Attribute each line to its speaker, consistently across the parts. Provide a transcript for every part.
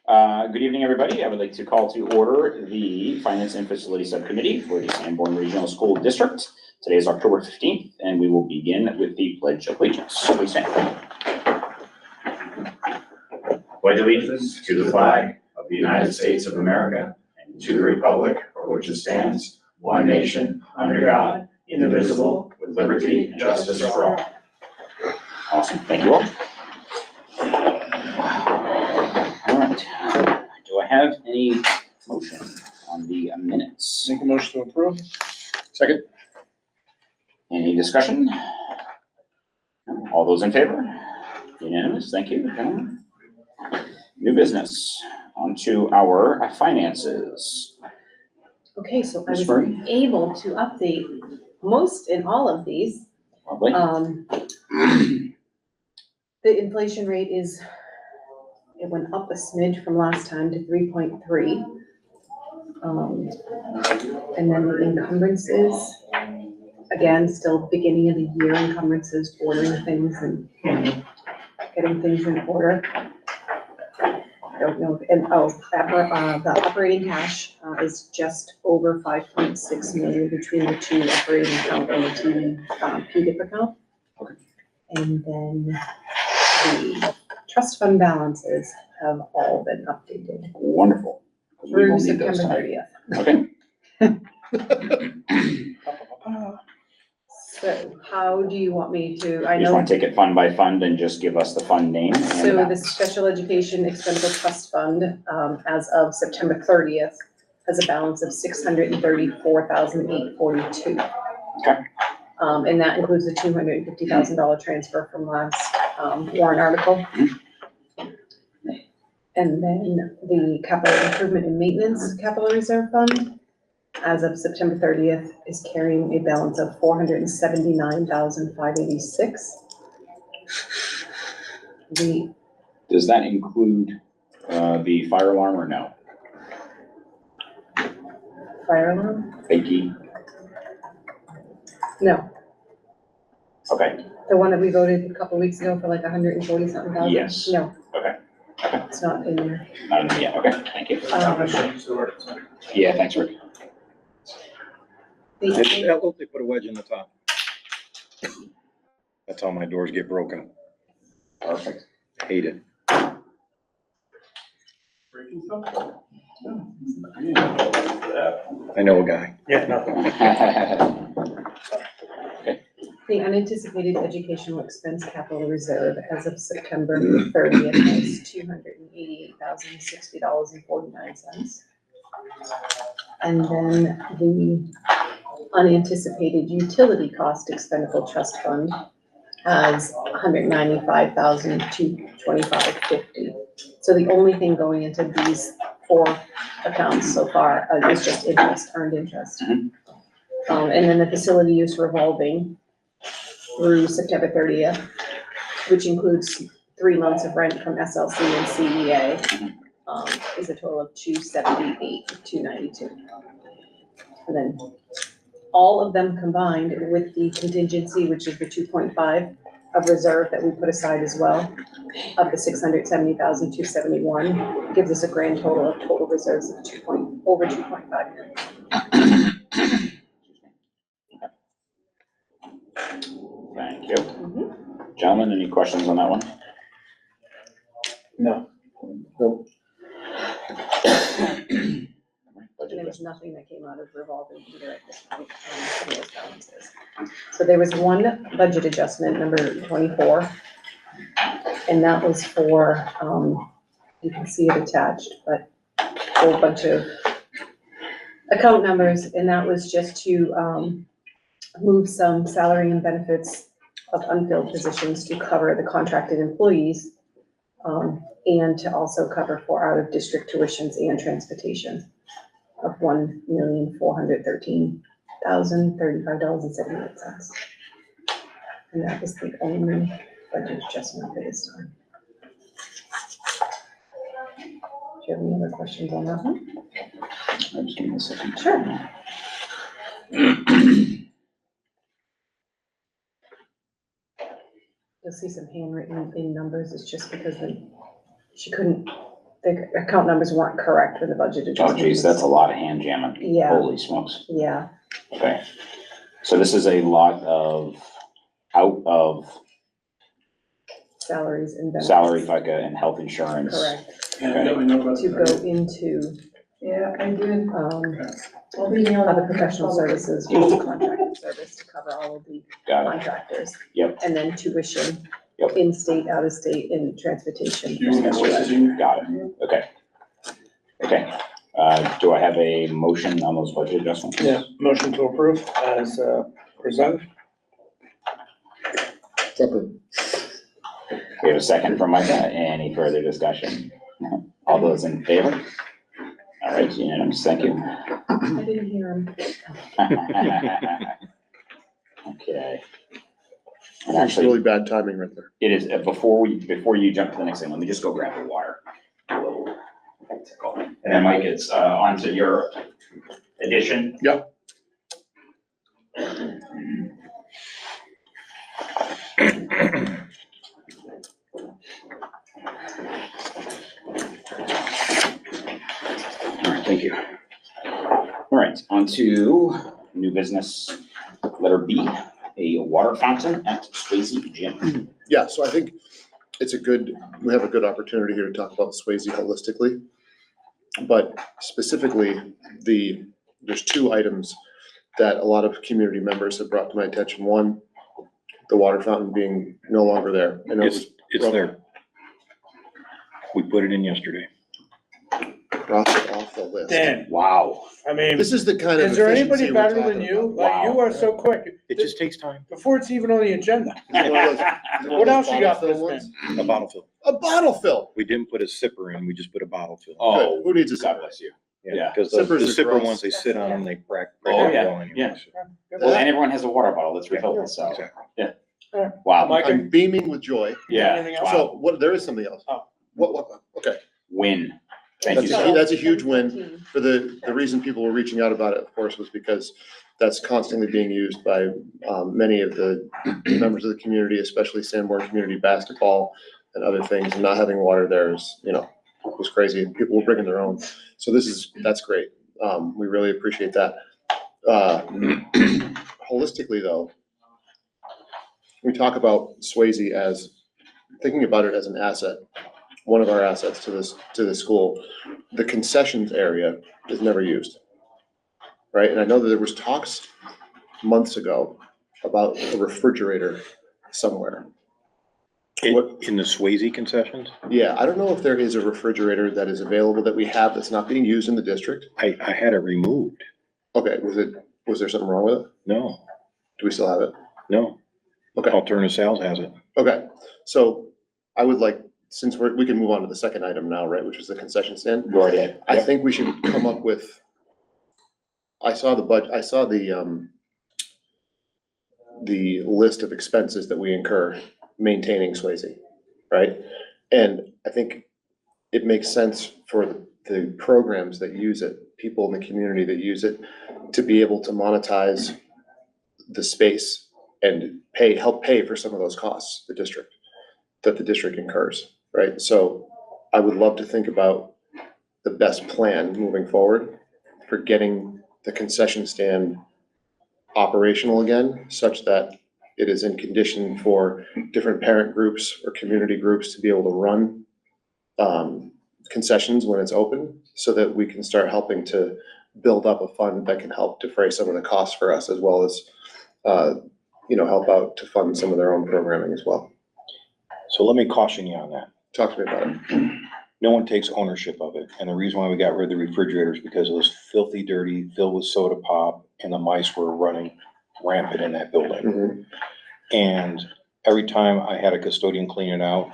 Speaker 1: Good evening, everybody. I would like to call to order the Finance and Facility Subcommittee for the Sanborn Regional School District. Today is October 15th, and we will begin with the Pledge of Allegiance. Please stand.
Speaker 2: Pledge allegiance to the flag of the United States of America and to the republic for which it stands, one nation, under God, indivisible, with liberty and justice for all.
Speaker 1: Awesome. Thank you all. All right. Do I have any motion on the minutes?
Speaker 3: Make a motion to approve. Second.
Speaker 1: Any discussion? All those in favor? Unanimous. Thank you, gentlemen. New business. On to our finances.
Speaker 4: Okay, so I
Speaker 1: Ms.
Speaker 4: was
Speaker 1: Murray?
Speaker 4: able to update most in all of these.
Speaker 1: Lovely.
Speaker 4: The inflation rate it went up a smidge from last time to 3.3. And then the encumbrances, again, still beginning of the year encumbrances, ordering things and getting things in order. I don't know, and the operating cash is just over 5.6 million between the two operating account and the PDIP account.
Speaker 1: Okay.
Speaker 4: And then the trust fund balances have all been updated
Speaker 1: Wonderful. We
Speaker 4: through
Speaker 1: will need those
Speaker 4: September
Speaker 1: tonight.
Speaker 4: 30th.
Speaker 1: Okay.
Speaker 4: So how do you want me to, I
Speaker 1: You just
Speaker 4: know,
Speaker 1: want to take it fund by fund and just give us the fund name? And
Speaker 4: so the
Speaker 1: balance.
Speaker 4: Special Education Expendable Trust Fund, as of September 30th, has a balance of $634,842.
Speaker 1: Okay.
Speaker 4: And that includes a $250,000 transfer from last warrant article. And then the Capital Improvement and Maintenance Capital Reserve Fund, as of September 30th, is carrying a balance of $479,586.
Speaker 1: Does that include the fire alarm or no?
Speaker 4: Fire alarm?
Speaker 1: Fakey?
Speaker 4: No,
Speaker 1: Okay.
Speaker 4: the one that we voted a couple weeks ago for like 140 something thousand?
Speaker 1: Yes.
Speaker 4: No.
Speaker 1: Okay. Okay.
Speaker 4: It's not in there.
Speaker 1: Not in yet. Okay. Thank you. Yeah. Thanks, Rick.
Speaker 4: The
Speaker 3: They put a wedge in the top. That's how my doors get broken.
Speaker 1: Perfect.
Speaker 3: Hate it. I know a guy.
Speaker 2: Yeah, nothing.
Speaker 4: The unanticipated educational expense capital reserve as of September 30th is $288,060.49. And then the unanticipated utility cost expendable trust fund has $195,225.50. So the only thing going into these four accounts so far is just interest, earned interest. And then the facility use revolving through September 30th, which includes 3 months of rent from SLC and CEA, is a total of $278,292. And then all of them combined with the contingency, which is the 2.5 of reserve that we put aside as well, of the $670,271, gives us a grand total of total reserves of over 2.5 million.
Speaker 1: Thank you. Gentlemen, any questions on that one?
Speaker 3: No.
Speaker 4: There was nothing that came out of revolving either at this point on those balances. So there was one budget adjustment, number 24, and that was for, you can see it attached, but a whole bunch of account numbers, and that was just to move some salary and benefits of unfilled positions to cover the contracted employees, and to also cover for out-of-district tuitions and transportation of $1,413,035.78. And that was the only budget adjustment for this time. Do you have any other questions on that one?
Speaker 1: I'm just giving a second.
Speaker 4: Sure. You'll see some handwritten in numbers. It's just because she couldn't, the account numbers weren't correct for the budget
Speaker 1: Oh
Speaker 4: adjustment.
Speaker 1: geez, that's a lot of hand jamming.
Speaker 4: Yeah.
Speaker 1: Holy smokes.
Speaker 4: Yeah,
Speaker 1: Okay. So this is a lot of out of
Speaker 4: salaries and benefits.
Speaker 1: salary, FICA, and health insurance.
Speaker 4: Correct,
Speaker 2: Yeah, I know about
Speaker 4: to go into,
Speaker 5: Yeah, I did. We'll be dealing
Speaker 4: other
Speaker 5: with
Speaker 4: professional
Speaker 5: public.
Speaker 4: services, which is contracted service to cover all of the
Speaker 1: Got it.
Speaker 4: contractors.
Speaker 1: Yep.
Speaker 4: And then tuition,
Speaker 1: Yep.
Speaker 4: in-state, out-of-state, and transportation.
Speaker 2: Using voices in.
Speaker 1: Got it. Okay. Okay. Do I have a motion on those budget adjustments?
Speaker 6: Yeah, motion to approve as presented.
Speaker 3: Second.
Speaker 1: We have a second from Micah. Any further discussion? All those in favor? All right, unanimous. Thank you.
Speaker 4: I didn't hear him.
Speaker 1: Okay. And
Speaker 3: That's
Speaker 1: actually,
Speaker 3: really bad timing right there.
Speaker 1: it is, before you jump to the next thing, let me just go grab the water. A little tickle. And then Mike, it's on to your addition.
Speaker 3: Yep.
Speaker 1: All right, thank you. All right, on to new business, letter B, a water fountain at Swayze Gym.
Speaker 7: Yeah, so I think we have a good opportunity here to talk about Swayze holistically. But specifically, there's two items that a lot of community members have brought to my attention. One, the water fountain being no longer there. I know
Speaker 3: It's there. We put it in yesterday.
Speaker 7: cross it off the list.
Speaker 6: Dan,
Speaker 1: Wow.
Speaker 6: I mean,
Speaker 7: This is the kind of
Speaker 6: is there
Speaker 7: efficiency
Speaker 6: anybody
Speaker 7: we're
Speaker 6: better than
Speaker 7: talking
Speaker 6: you?
Speaker 7: about.
Speaker 6: Like, you
Speaker 1: Wow.
Speaker 6: are so quick.
Speaker 3: It just takes time.
Speaker 6: Before it's even on the agenda.
Speaker 7: Is it one of those- is it one of
Speaker 6: What
Speaker 7: those
Speaker 6: else you got
Speaker 7: bottle
Speaker 6: for
Speaker 7: fill
Speaker 6: this
Speaker 7: ones?
Speaker 3: A bottle fill.
Speaker 7: A bottle fill.
Speaker 3: We didn't put a sipper in, we just put a bottle fill.
Speaker 1: Oh,
Speaker 7: Good. Who needs a
Speaker 1: God
Speaker 7: sipper?
Speaker 1: bless you. Yeah.
Speaker 3: Because
Speaker 7: Sippers
Speaker 3: the
Speaker 7: are
Speaker 3: sipper
Speaker 7: gross.
Speaker 3: ones, they sit on and they crack.
Speaker 1: Oh,
Speaker 3: break
Speaker 1: yeah,
Speaker 3: down anyway,
Speaker 1: yeah.
Speaker 3: so.
Speaker 1: Well, and everyone has a water bottle that's refillable, so,
Speaker 3: Exactly.
Speaker 1: wow.
Speaker 6: Mike,
Speaker 7: I'm beaming with joy.
Speaker 1: Yeah,
Speaker 6: Anything else?
Speaker 1: wow.
Speaker 7: So there is something else.
Speaker 6: Oh.
Speaker 7: What, okay.
Speaker 1: Win. Thank you,
Speaker 7: That's
Speaker 1: sir.
Speaker 7: that's a huge win. For the reason people were reaching out about it, of course, was because that's constantly being used by many of the members of the community, especially Sanborn community basketball and other things. And not having water there is, was crazy. And people were bringing their own. So that's great. We really appreciate that. Holistically, though, we talk about Swayze as thinking about it as an asset, one of our assets to this school. The concessions area is never used, right? And I know that there was talks months ago about a refrigerator somewhere. What-
Speaker 3: In the Swayze concessions,
Speaker 7: Yeah, I don't know if there is a refrigerator that is available that we have that's not being used in the district.
Speaker 3: I had it removed.
Speaker 7: Okay, was there something wrong with it?
Speaker 3: No,
Speaker 7: Do we still have it?
Speaker 3: no.
Speaker 7: Okay.
Speaker 3: Alternative Sales has it.
Speaker 7: Okay, so I would like, since we can move on to the second item now, right, which is the concession stand.
Speaker 1: Go right ahead.
Speaker 7: I think we should come up with, I saw the list of expenses that we incur maintaining Swayze, right? And I think it makes sense for the programs that use it, people in the community that use it, to be able to monetize the space and help pay for some of those costs, that the district incurs, right? So I would love to think about the best plan moving forward for getting the concession stand operational again, such that it is in condition for different parent groups or community groups to be able to run concessions when it's open, so that we can start helping to build up a fund that can help defray some of the costs for us, as well as help out to fund some of their own programming as well.
Speaker 3: So let me caution you on that.
Speaker 7: Talk to me about it.
Speaker 3: No one takes ownership of it. And the reason why we got rid of the refrigerators, because it was filthy dirty, filled with soda pop, and the mice were running rampant in that building.
Speaker 7: Mhm.
Speaker 3: And every time I had a custodian clean it out,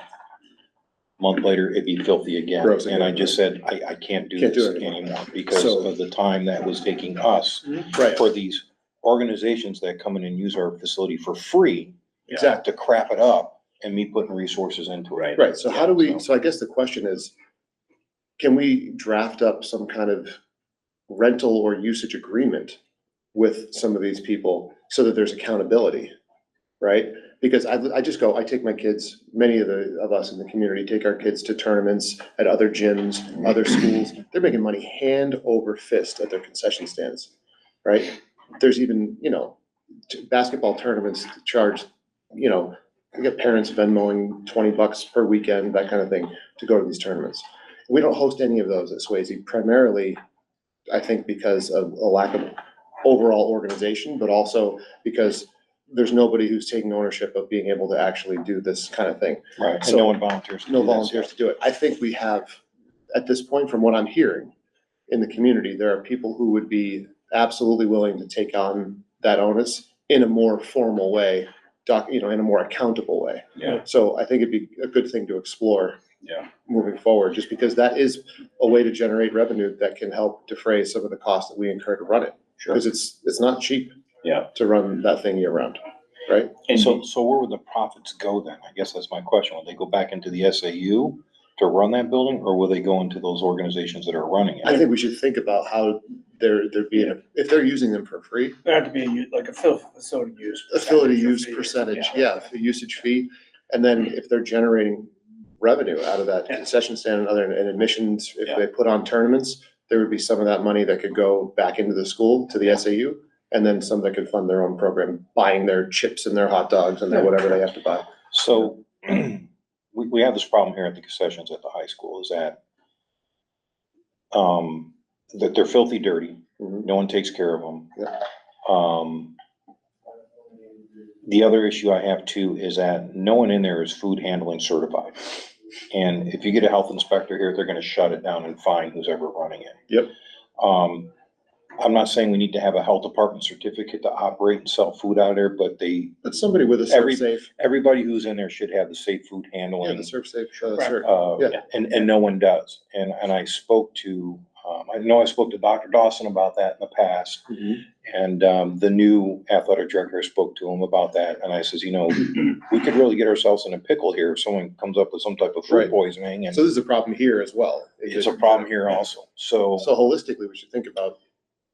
Speaker 3: a month later, it'd be filthy again.
Speaker 7: Gross
Speaker 3: And I
Speaker 7: again,
Speaker 3: just said, I can't do
Speaker 7: Can't do
Speaker 3: this
Speaker 7: it anymore.
Speaker 3: anymore because
Speaker 7: So-
Speaker 3: of the time that was taking us
Speaker 7: Right,
Speaker 3: for these organizations that come in and use our facility for free
Speaker 7: exactly.
Speaker 3: to crap it up and me putting resources into it.
Speaker 7: Right, so how do
Speaker 3: Yeah,
Speaker 7: we, so I guess the question is, can we draft up some kind of rental or usage agreement with some of these people so that there's accountability, right? Because I just go, I take my kids, many of us in the community take our kids to tournaments at other gyms, other schools. They're making money hand over fist at their concession stands, right? There's even, basketball tournaments charge, you get parents Venmoing $20 per weekend, that kind of thing, to go to these tournaments. We don't host any of those at Swayze, primarily, I think, because of a lack of overall organization, but also because there's nobody who's taking ownership of being able to actually do this kind of thing.
Speaker 3: Right, and
Speaker 7: So-
Speaker 3: no one volunteers. to
Speaker 7: No
Speaker 3: do this.
Speaker 7: volunteers to do it. I think we have, at this point, from what I'm hearing in the community, there are people who would be absolutely willing to take on that onus in a more formal way, in a more accountable way.
Speaker 1: Yeah.
Speaker 7: So I think it'd be a good thing to explore.
Speaker 1: Yeah.
Speaker 7: Moving forward, just because that is a way to generate revenue that can help defray some of the costs that we incur to run it.
Speaker 1: Sure.
Speaker 7: Because it's not cheap.
Speaker 1: Yeah.
Speaker 7: To run that thing year round, right?
Speaker 1: And
Speaker 3: So where would the profits go then? I guess that's my question. Will they go back into the SAU to run that building, or will they go into those organizations that are running
Speaker 7: I
Speaker 3: it?
Speaker 7: think we should think about how they're being, if they're using them for free,
Speaker 6: There had to be like a facility use.
Speaker 7: facility use
Speaker 6: fee.
Speaker 7: percentage, yeah, the usage fee. And then if they're generating revenue out of that
Speaker 6: Yeah.
Speaker 7: concession stand and other, and admissions, if
Speaker 1: Yeah.
Speaker 7: they put on tournaments, there would be some of that money that could go back into the school, to the SAU, and then some that could fund their own program, buying their chips and their hot dogs and their
Speaker 6: Yeah.
Speaker 7: whatever they have to buy.
Speaker 3: So we have this problem here at the concessions at the high school is that that they're filthy dirty.
Speaker 7: Mhm.
Speaker 3: No one takes care of them.
Speaker 7: Yeah.
Speaker 3: The other issue I have too is that no one in there is food handling certified. And if you get a health inspector here, they're gonna shut it down and fine who's ever running it.
Speaker 7: Yep.
Speaker 3: I'm not saying we need to have a health department certificate to operate and sell food out there, but
Speaker 7: But somebody with a serve safe,
Speaker 3: everybody who's in there should have the safe food
Speaker 7: yeah,
Speaker 3: handling.
Speaker 7: the serve safe,
Speaker 6: Right.
Speaker 7: shirt. Yeah.
Speaker 3: And no one does. And I spoke to, I spoke to Dr. Dawson about that in the past.
Speaker 7: Mhm.
Speaker 3: And, the new athletic director spoke to him about that. And I says, we could really get ourselves in a pickle here if someone comes up with some type of food
Speaker 7: Right.
Speaker 3: poisoning, and
Speaker 7: So this is a problem here as well.
Speaker 3: it's a problem here also. So,
Speaker 7: So holistically, we should think about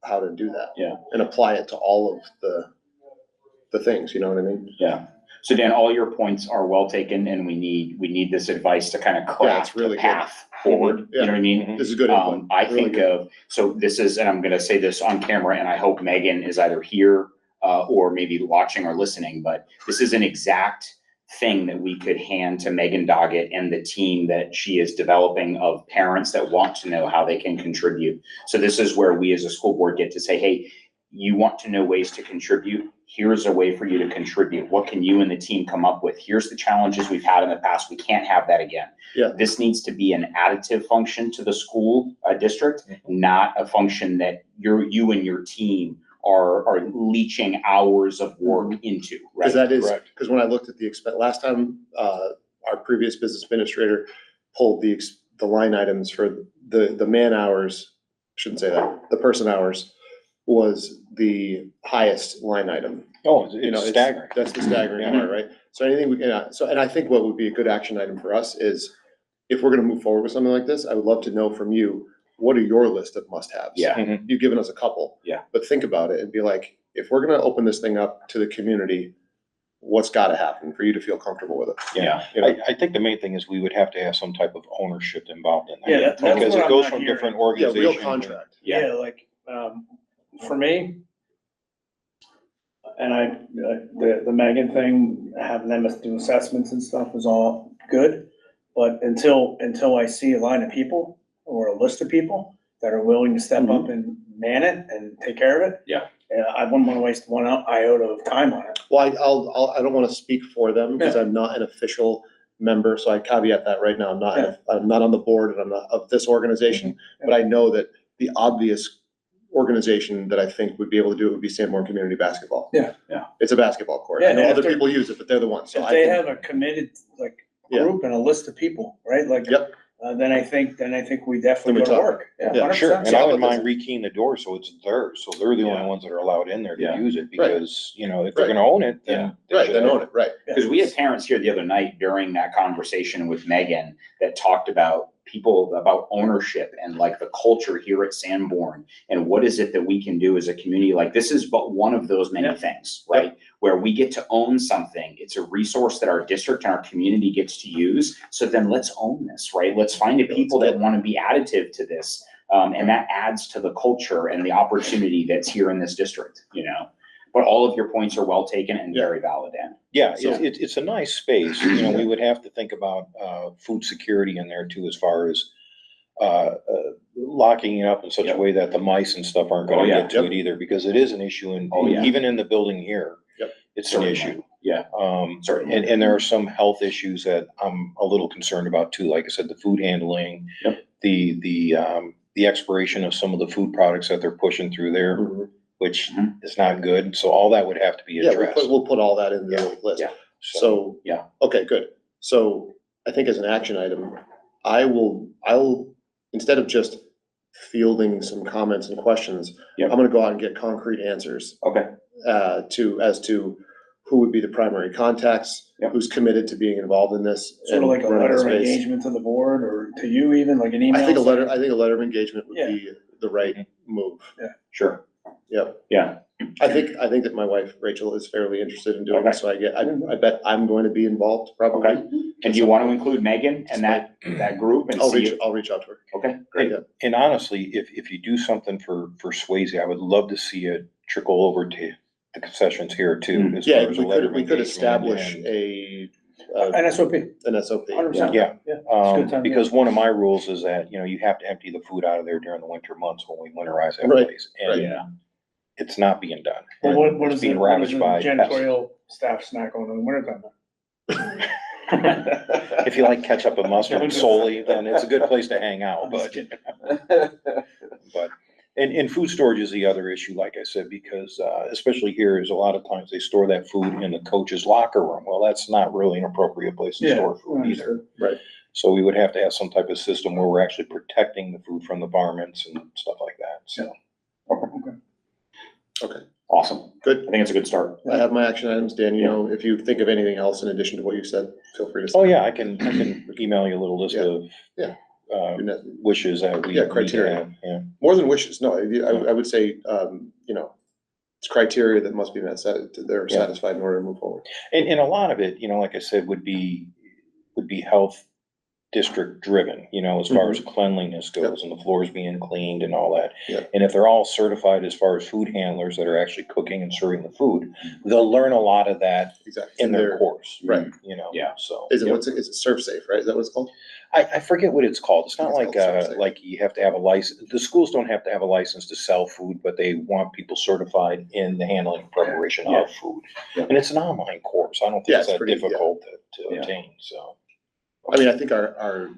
Speaker 7: how to do that.
Speaker 1: Yeah.
Speaker 7: And apply it to all of the things, you know what I mean?
Speaker 1: Yeah. So Dan, all your points are well taken, and we need this advice to kind of
Speaker 7: Yeah,
Speaker 1: craft
Speaker 7: it's really
Speaker 1: the
Speaker 7: good.
Speaker 1: path forward. You know what I mean?
Speaker 7: This is good input.
Speaker 1: I
Speaker 7: Really
Speaker 1: think
Speaker 7: good.
Speaker 1: of, so this is, and I'm gonna say this on camera, and I hope Megan is either here or maybe watching or listening, but this is an exact thing that we could hand to Megan Doggett and the team that she is developing of parents that want to know how they can contribute. So this is where we as a school board get to say, hey, you want to know ways to contribute? Here's a way for you to contribute. What can you and the team come up with? Here's the challenges we've had in the past. We can't have that again.
Speaker 7: Yeah.
Speaker 1: This needs to be an additive function to the school district, not a function that you and your team are leaching hours of work into, right?
Speaker 7: Because that is,
Speaker 3: Correct.
Speaker 7: because when I looked at last time, our previous business administrator pulled the line items for the man hours, shouldn't say that, the person hours was the highest line item.
Speaker 3: it's staggering.
Speaker 7: That's the staggering
Speaker 3: Yeah.
Speaker 7: part, right? So anything we can, and I think what would be a good action item for us is, if we're gonna move forward with something like this, I would love to know from you, what are your list of must-haves?
Speaker 1: Yeah.
Speaker 7: You've given us a couple.
Speaker 1: Yeah.
Speaker 7: But think about it and be like, if we're gonna open this thing up to the community, what's gotta happen for you to feel comfortable with it?
Speaker 1: Yeah.
Speaker 7: You know?
Speaker 3: I think the main thing is we would have to have some type of ownership involved in that.
Speaker 6: Yeah, that's
Speaker 3: Because
Speaker 6: what
Speaker 3: it
Speaker 6: I'm
Speaker 3: goes
Speaker 6: not
Speaker 3: from
Speaker 6: hearing.
Speaker 3: different
Speaker 7: Yeah,
Speaker 3: organizations.
Speaker 7: real contract.
Speaker 6: Yeah, like, for me, and the Megan thing, having them do assessments and stuff is all good. But until I see a line of people or a list of people that are willing to step up and man it and take care of it.
Speaker 1: Yeah.
Speaker 6: I wouldn't want to waste one iota of time on it.
Speaker 7: Well, I don't wanna speak for them, because I'm not an official member, so I caveat that right now. I'm not on the board, and I'm not of this organization, but I know that the obvious organization that I think would be able to do it would be Sanborn Community Basketball.
Speaker 6: Yeah.
Speaker 1: Yeah.
Speaker 7: It's a basketball court.
Speaker 6: Yeah,
Speaker 7: I know
Speaker 6: and
Speaker 7: other
Speaker 6: if they're-
Speaker 7: people use it, but they're the ones, so
Speaker 6: If
Speaker 7: I
Speaker 6: they
Speaker 7: think,
Speaker 6: have a committed, like,
Speaker 7: Yeah.
Speaker 6: group and a list of people, right, like.
Speaker 7: Yep.
Speaker 6: Then I think we
Speaker 7: Then
Speaker 6: definitely
Speaker 7: we
Speaker 6: go to
Speaker 7: talk.
Speaker 6: work.
Speaker 7: Yeah,
Speaker 6: 100%.
Speaker 3: Sure, and
Speaker 7: So
Speaker 3: I
Speaker 7: how
Speaker 3: wouldn't
Speaker 7: about
Speaker 3: mind rekeying the door, so it's theirs, so they're the only
Speaker 1: Yeah.
Speaker 3: ones that are allowed in there to
Speaker 1: Yeah.
Speaker 3: use it,
Speaker 7: Right.
Speaker 3: because, if they're
Speaker 7: Right.
Speaker 3: gonna own it, then. they
Speaker 7: right,
Speaker 3: should
Speaker 7: then
Speaker 3: have
Speaker 7: own it, right.
Speaker 1: Because we had parents here the other night during that conversation with Megan that talked about people, about ownership and like the culture here at Sanborn. And what is it that we can do as a community? Like, this is but one of those many things, right? Where we get to own something. It's a resource that our district and our community gets to use. So then let's own this, right? Let's find the people that want to be additive to this. And that adds to the culture and the opportunity that's here in this district, you know? But all of your points are well taken and very valid, Dan.
Speaker 3: Yeah,
Speaker 1: So-
Speaker 3: it's a nice space, you know, we would have to think about, food security in there too, as far as, locking it up in such a way that the mice and stuff aren't
Speaker 1: Oh,
Speaker 3: gonna
Speaker 1: yeah.
Speaker 3: get to it either, because it is an issue in,
Speaker 1: Oh, yeah.
Speaker 3: even in the building here.
Speaker 7: Yep.
Speaker 3: It's an
Speaker 1: Certainly.
Speaker 3: issue.
Speaker 1: Yeah, certainly.
Speaker 3: And there are some health issues that I'm a little concerned about too, like I said, the food handling.
Speaker 1: Yep.
Speaker 3: The expiration of some of the food products that they're pushing through there, which is not good, so all that would have to be
Speaker 7: Yeah,
Speaker 3: addressed.
Speaker 7: we'll put all that in the list.
Speaker 1: Yeah.
Speaker 7: So.
Speaker 1: Yeah.
Speaker 7: Okay, good. So I think as an action item, I'll, instead of just fielding some comments and questions,
Speaker 1: Yep.
Speaker 7: I'm gonna go out and get concrete answers,
Speaker 1: Okay,
Speaker 7: as to who would be the primary contacts,
Speaker 1: Yep.
Speaker 7: who's committed to being involved in this.
Speaker 6: Sort of
Speaker 7: and
Speaker 6: like a
Speaker 7: running the
Speaker 6: letter of
Speaker 7: space.
Speaker 6: engagement to the board or to you even, like an email.
Speaker 7: I think a letter of engagement would
Speaker 6: Yeah.
Speaker 7: be the right move.
Speaker 1: sure.
Speaker 7: Yep.
Speaker 1: Yeah,
Speaker 7: I think that my wife, Rachel, is fairly interested in doing
Speaker 1: Okay.
Speaker 7: this, so I bet I'm going to be involved probably.
Speaker 1: Okay. And do you want to include Megan and that group and
Speaker 7: I'll
Speaker 1: see?
Speaker 7: reach out to her.
Speaker 1: Okay, great.
Speaker 3: And honestly, if you do something for Swayze, I would love to see it trickle over to the concessions here too, as
Speaker 7: Yeah,
Speaker 3: far as a letter of
Speaker 7: we could
Speaker 3: engagement.
Speaker 7: establish
Speaker 3: and-
Speaker 6: An SOP,
Speaker 7: an SOP.
Speaker 6: 100%.
Speaker 3: Yeah.
Speaker 6: It's a good time,
Speaker 3: Because one of my rules is that, you know, you have to empty the food out of there during the winter months when we winterize that
Speaker 7: Right,
Speaker 3: place.
Speaker 7: right.
Speaker 3: And
Speaker 1: Yeah.
Speaker 3: it's not being done.
Speaker 6: Well, what
Speaker 3: It's
Speaker 6: is
Speaker 3: being
Speaker 6: the, what is
Speaker 3: ravaged
Speaker 6: the
Speaker 3: by pests.
Speaker 6: janitorial staff snack on in the wintertime?
Speaker 3: If you like ketchup and mustard solely, then it's a good place to hang out,
Speaker 6: I'm just
Speaker 3: but,
Speaker 6: kidding.
Speaker 3: and food storage is the other issue, like I said, because, especially here is a lot of times they store that food in the coach's locker room. Well, that's not really an appropriate place to
Speaker 6: Yeah,
Speaker 3: store food either.
Speaker 6: understood.
Speaker 7: Right.
Speaker 3: So we would have to have some type of system where we're actually protecting the food from the varmints and stuff like that, so.
Speaker 7: Okay,
Speaker 1: Awesome.
Speaker 7: good.
Speaker 1: I think it's a good start.
Speaker 7: I have my action items. Dan, you know, if you think of anything else in addition to what you said, feel free to.
Speaker 3: Oh, yeah, I can email you a little list
Speaker 7: Yeah.
Speaker 3: of,
Speaker 7: Yeah.
Speaker 3: wishes that we.
Speaker 7: Yeah,
Speaker 3: need to
Speaker 7: criteria.
Speaker 3: have, yeah.
Speaker 7: More than wishes, no, I would say, you know, it's criteria that must be met, they're
Speaker 3: Yeah.
Speaker 7: satisfied in order to move forward.
Speaker 3: And a lot of it, you know, like I said, would be health district driven, you know, as far as cleanliness goes and the floors being cleaned and all that.
Speaker 7: Yeah.
Speaker 3: And if they're all certified as far as food handlers that are actually cooking and serving the food, they'll learn a lot of that
Speaker 7: Exactly.
Speaker 3: in their course.
Speaker 7: Right.
Speaker 3: You know?
Speaker 1: Yeah.
Speaker 3: So.
Speaker 7: Is it, is it serve safe, right? Is that what it's called?
Speaker 3: I forget what it's called. It's not
Speaker 7: It's
Speaker 3: like,
Speaker 7: called something.
Speaker 3: like you have to have a license. The schools don't have to have a license to sell food, but they want people certified in the handling and preparation
Speaker 1: Yeah.
Speaker 3: of food.
Speaker 1: Yeah.
Speaker 3: And it's an online course. I don't
Speaker 7: Yeah,
Speaker 3: think
Speaker 7: it's
Speaker 3: it's that
Speaker 7: pretty-
Speaker 3: difficult to
Speaker 1: Yeah.
Speaker 3: obtain, so.
Speaker 7: I mean, I think our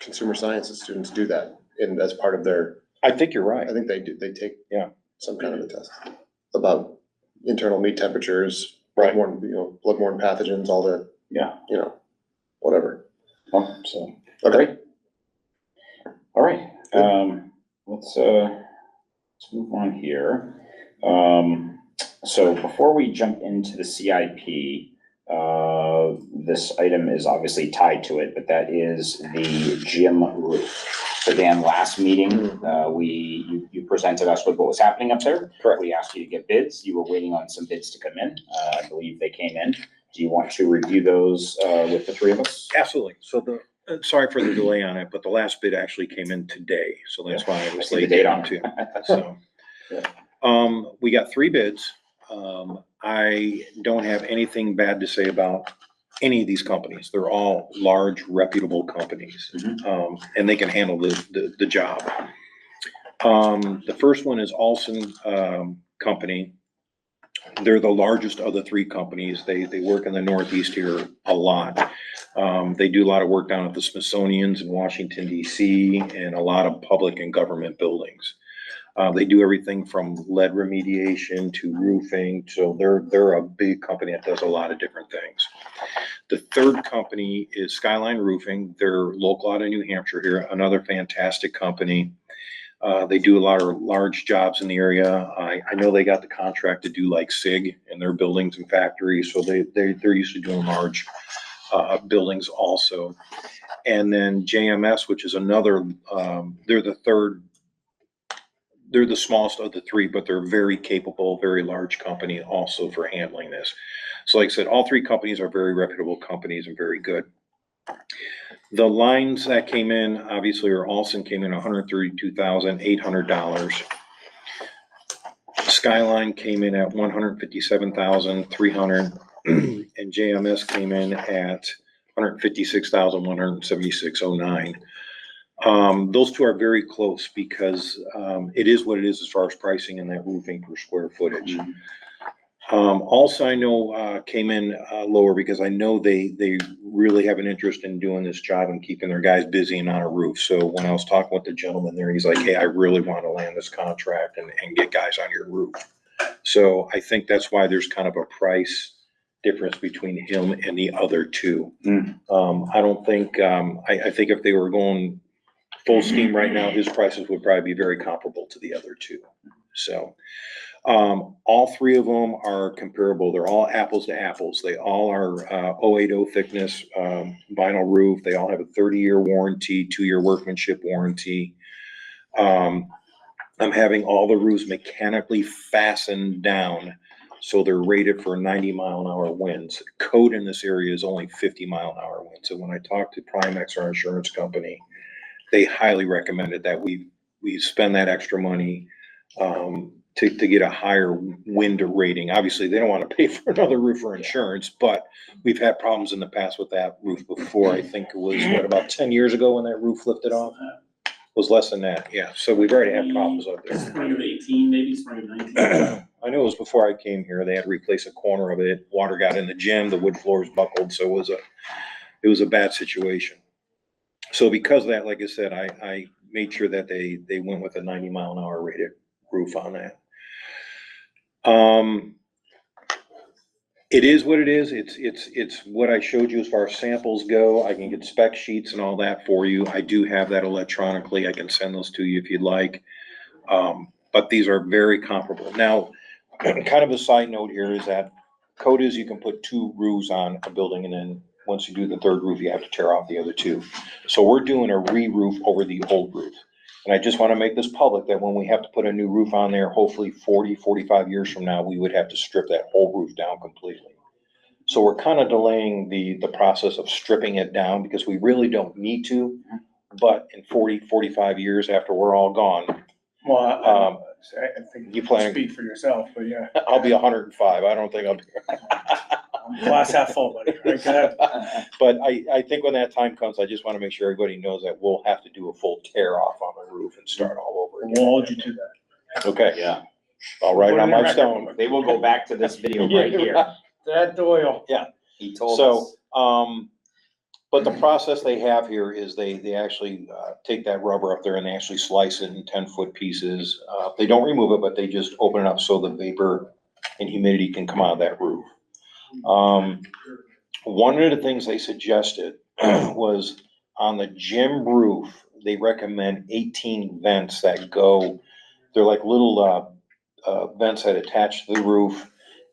Speaker 7: consumer sciences students do that as part of their,
Speaker 3: I think you're right.
Speaker 7: I think they do, they take.
Speaker 3: Yeah.
Speaker 7: Some kind of a test about internal meat temperatures,
Speaker 3: Right.
Speaker 7: bloodborne pathogens, all the,
Speaker 1: Yeah.
Speaker 7: you know, whatever.
Speaker 1: Well,
Speaker 3: So.
Speaker 7: Okay.
Speaker 1: all right. Let's move on here. So before we jump into the CIP, this item is obviously tied to it, but that is the gym roof. So Dan, last meeting, you presented us with what was happening up there.
Speaker 3: Correct.
Speaker 1: We asked you to get bids. You were waiting on some bids to come in. I believe they came in. Do you want to review those with the three of us?
Speaker 3: Absolutely. So sorry for the delay on it, but the last bid actually came in today, so that's why I
Speaker 1: I
Speaker 3: was
Speaker 1: see the
Speaker 3: late
Speaker 1: date on
Speaker 3: getting
Speaker 1: it.
Speaker 3: to. So, we got 3 bids. I don't have anything bad to say about any of these companies. They're all large, reputable companies. And they can handle the job. The first one is Olson Company. They're the largest of the 3 companies. They work in the Northeast here a lot. They do a lot of work down at the Smithsonian's in Washington DC and a lot of public and government buildings. They do everything from lead remediation to roofing. So they're a big company that does a lot of different things. The third company is Skyline Roofing. They're local out of New Hampshire here, another fantastic company. They do a lot of large jobs in the area. I know they got the contract to do like SIG in their buildings and factories. So they're used to doing buildings also. And then JMS, which is another, they're the smallest of the three, but they're very capable, very large company also for handling this. So like I said, all three companies are very reputable companies and very good. The lines that came in, obviously, or Olson came in $132,800. Skyline came in at $157,300, and JMS came in at $156,176.09. Those two are very close because it is what it is as far as pricing and that roofing per square footage. Also, I know came in lower because I know they really have an interest in doing this job and keeping their guys busy and on a roof. So when I was talking with the gentleman there, he's like, hey, I really want to land this contract and get guys on your roof. So I think that's why there's kind of a price difference between him and the other two. I don't think, I think if they were going full steam right now, his prices would probably be very comparable to the other two. So all three of them are comparable. They're all apples to apples. They all are 080 thickness vinyl roof. They all have a 30-year warranty, 2-year workmanship warranty. I'm having all the roofs mechanically fastened down, so they're rated for 90-mile-an-hour winds. Code in this area is only 50-mile-an-hour winds. So when I talked to Primex, our insurance company, they highly recommended that we spend that extra money to get a higher wind rating. Obviously, they don't want to pay for another roof for insurance, but we've had problems in the past with that roof before. I think it was, about 10 years ago when that roof lifted off? It was less than that, yeah. So we've already had problems up there.
Speaker 2: Spring of 18, maybe spring of 19.
Speaker 3: I know it was before I came here. They had to replace a corner of it. Water got in the gym, the wood floors buckled, so it was a bad situation. So because of that, like I said, I made sure that they went with a 90-mile-an-hour rated roof on that. It is what it is. It's what I showed you as far as samples go. I can get spec sheets and all that for you. I do have that electronically. I can send those to you if you'd like. But these are very comparable. Now, kind of a side note here is that code is you can put 2 roofs on a building, and then once you do the 3rd roof, you have to tear off the other 2. So we're doing a re-roof over the old roof. And I just want to make this public that when we have to put a new roof on there, hopefully 40, 45 years from now, we would have to strip that whole roof down completely. So we're kind of delaying the process of stripping it down because we really don't need to. But in 40, 45 years after we're all gone,
Speaker 6: Well, I think
Speaker 3: you
Speaker 6: you
Speaker 3: plan-
Speaker 6: speak for yourself, but yeah.
Speaker 3: I'll be 105. I don't think I'll be.
Speaker 6: Glass half full, buddy. Right, go ahead.
Speaker 3: But I think when that time comes, I just want to make sure everybody knows that we'll have to do a full tear off on the roof and start all over again.
Speaker 6: We'll hold you to that.
Speaker 3: Okay,
Speaker 1: Yeah,
Speaker 3: I'll write it on my stone.
Speaker 1: they will go back to this video right here.
Speaker 6: That Doyle.
Speaker 1: He told
Speaker 3: So,
Speaker 1: us.
Speaker 3: but the process they have here is they actually take that rubber up there and they actually slice it in 10-foot pieces. They don't remove it, but they just open it up so the vapor and humidity can come out of that roof. One of the things they suggested was on the gym roof, they recommend 18 vents that go, they're like little vents that attach to the roof,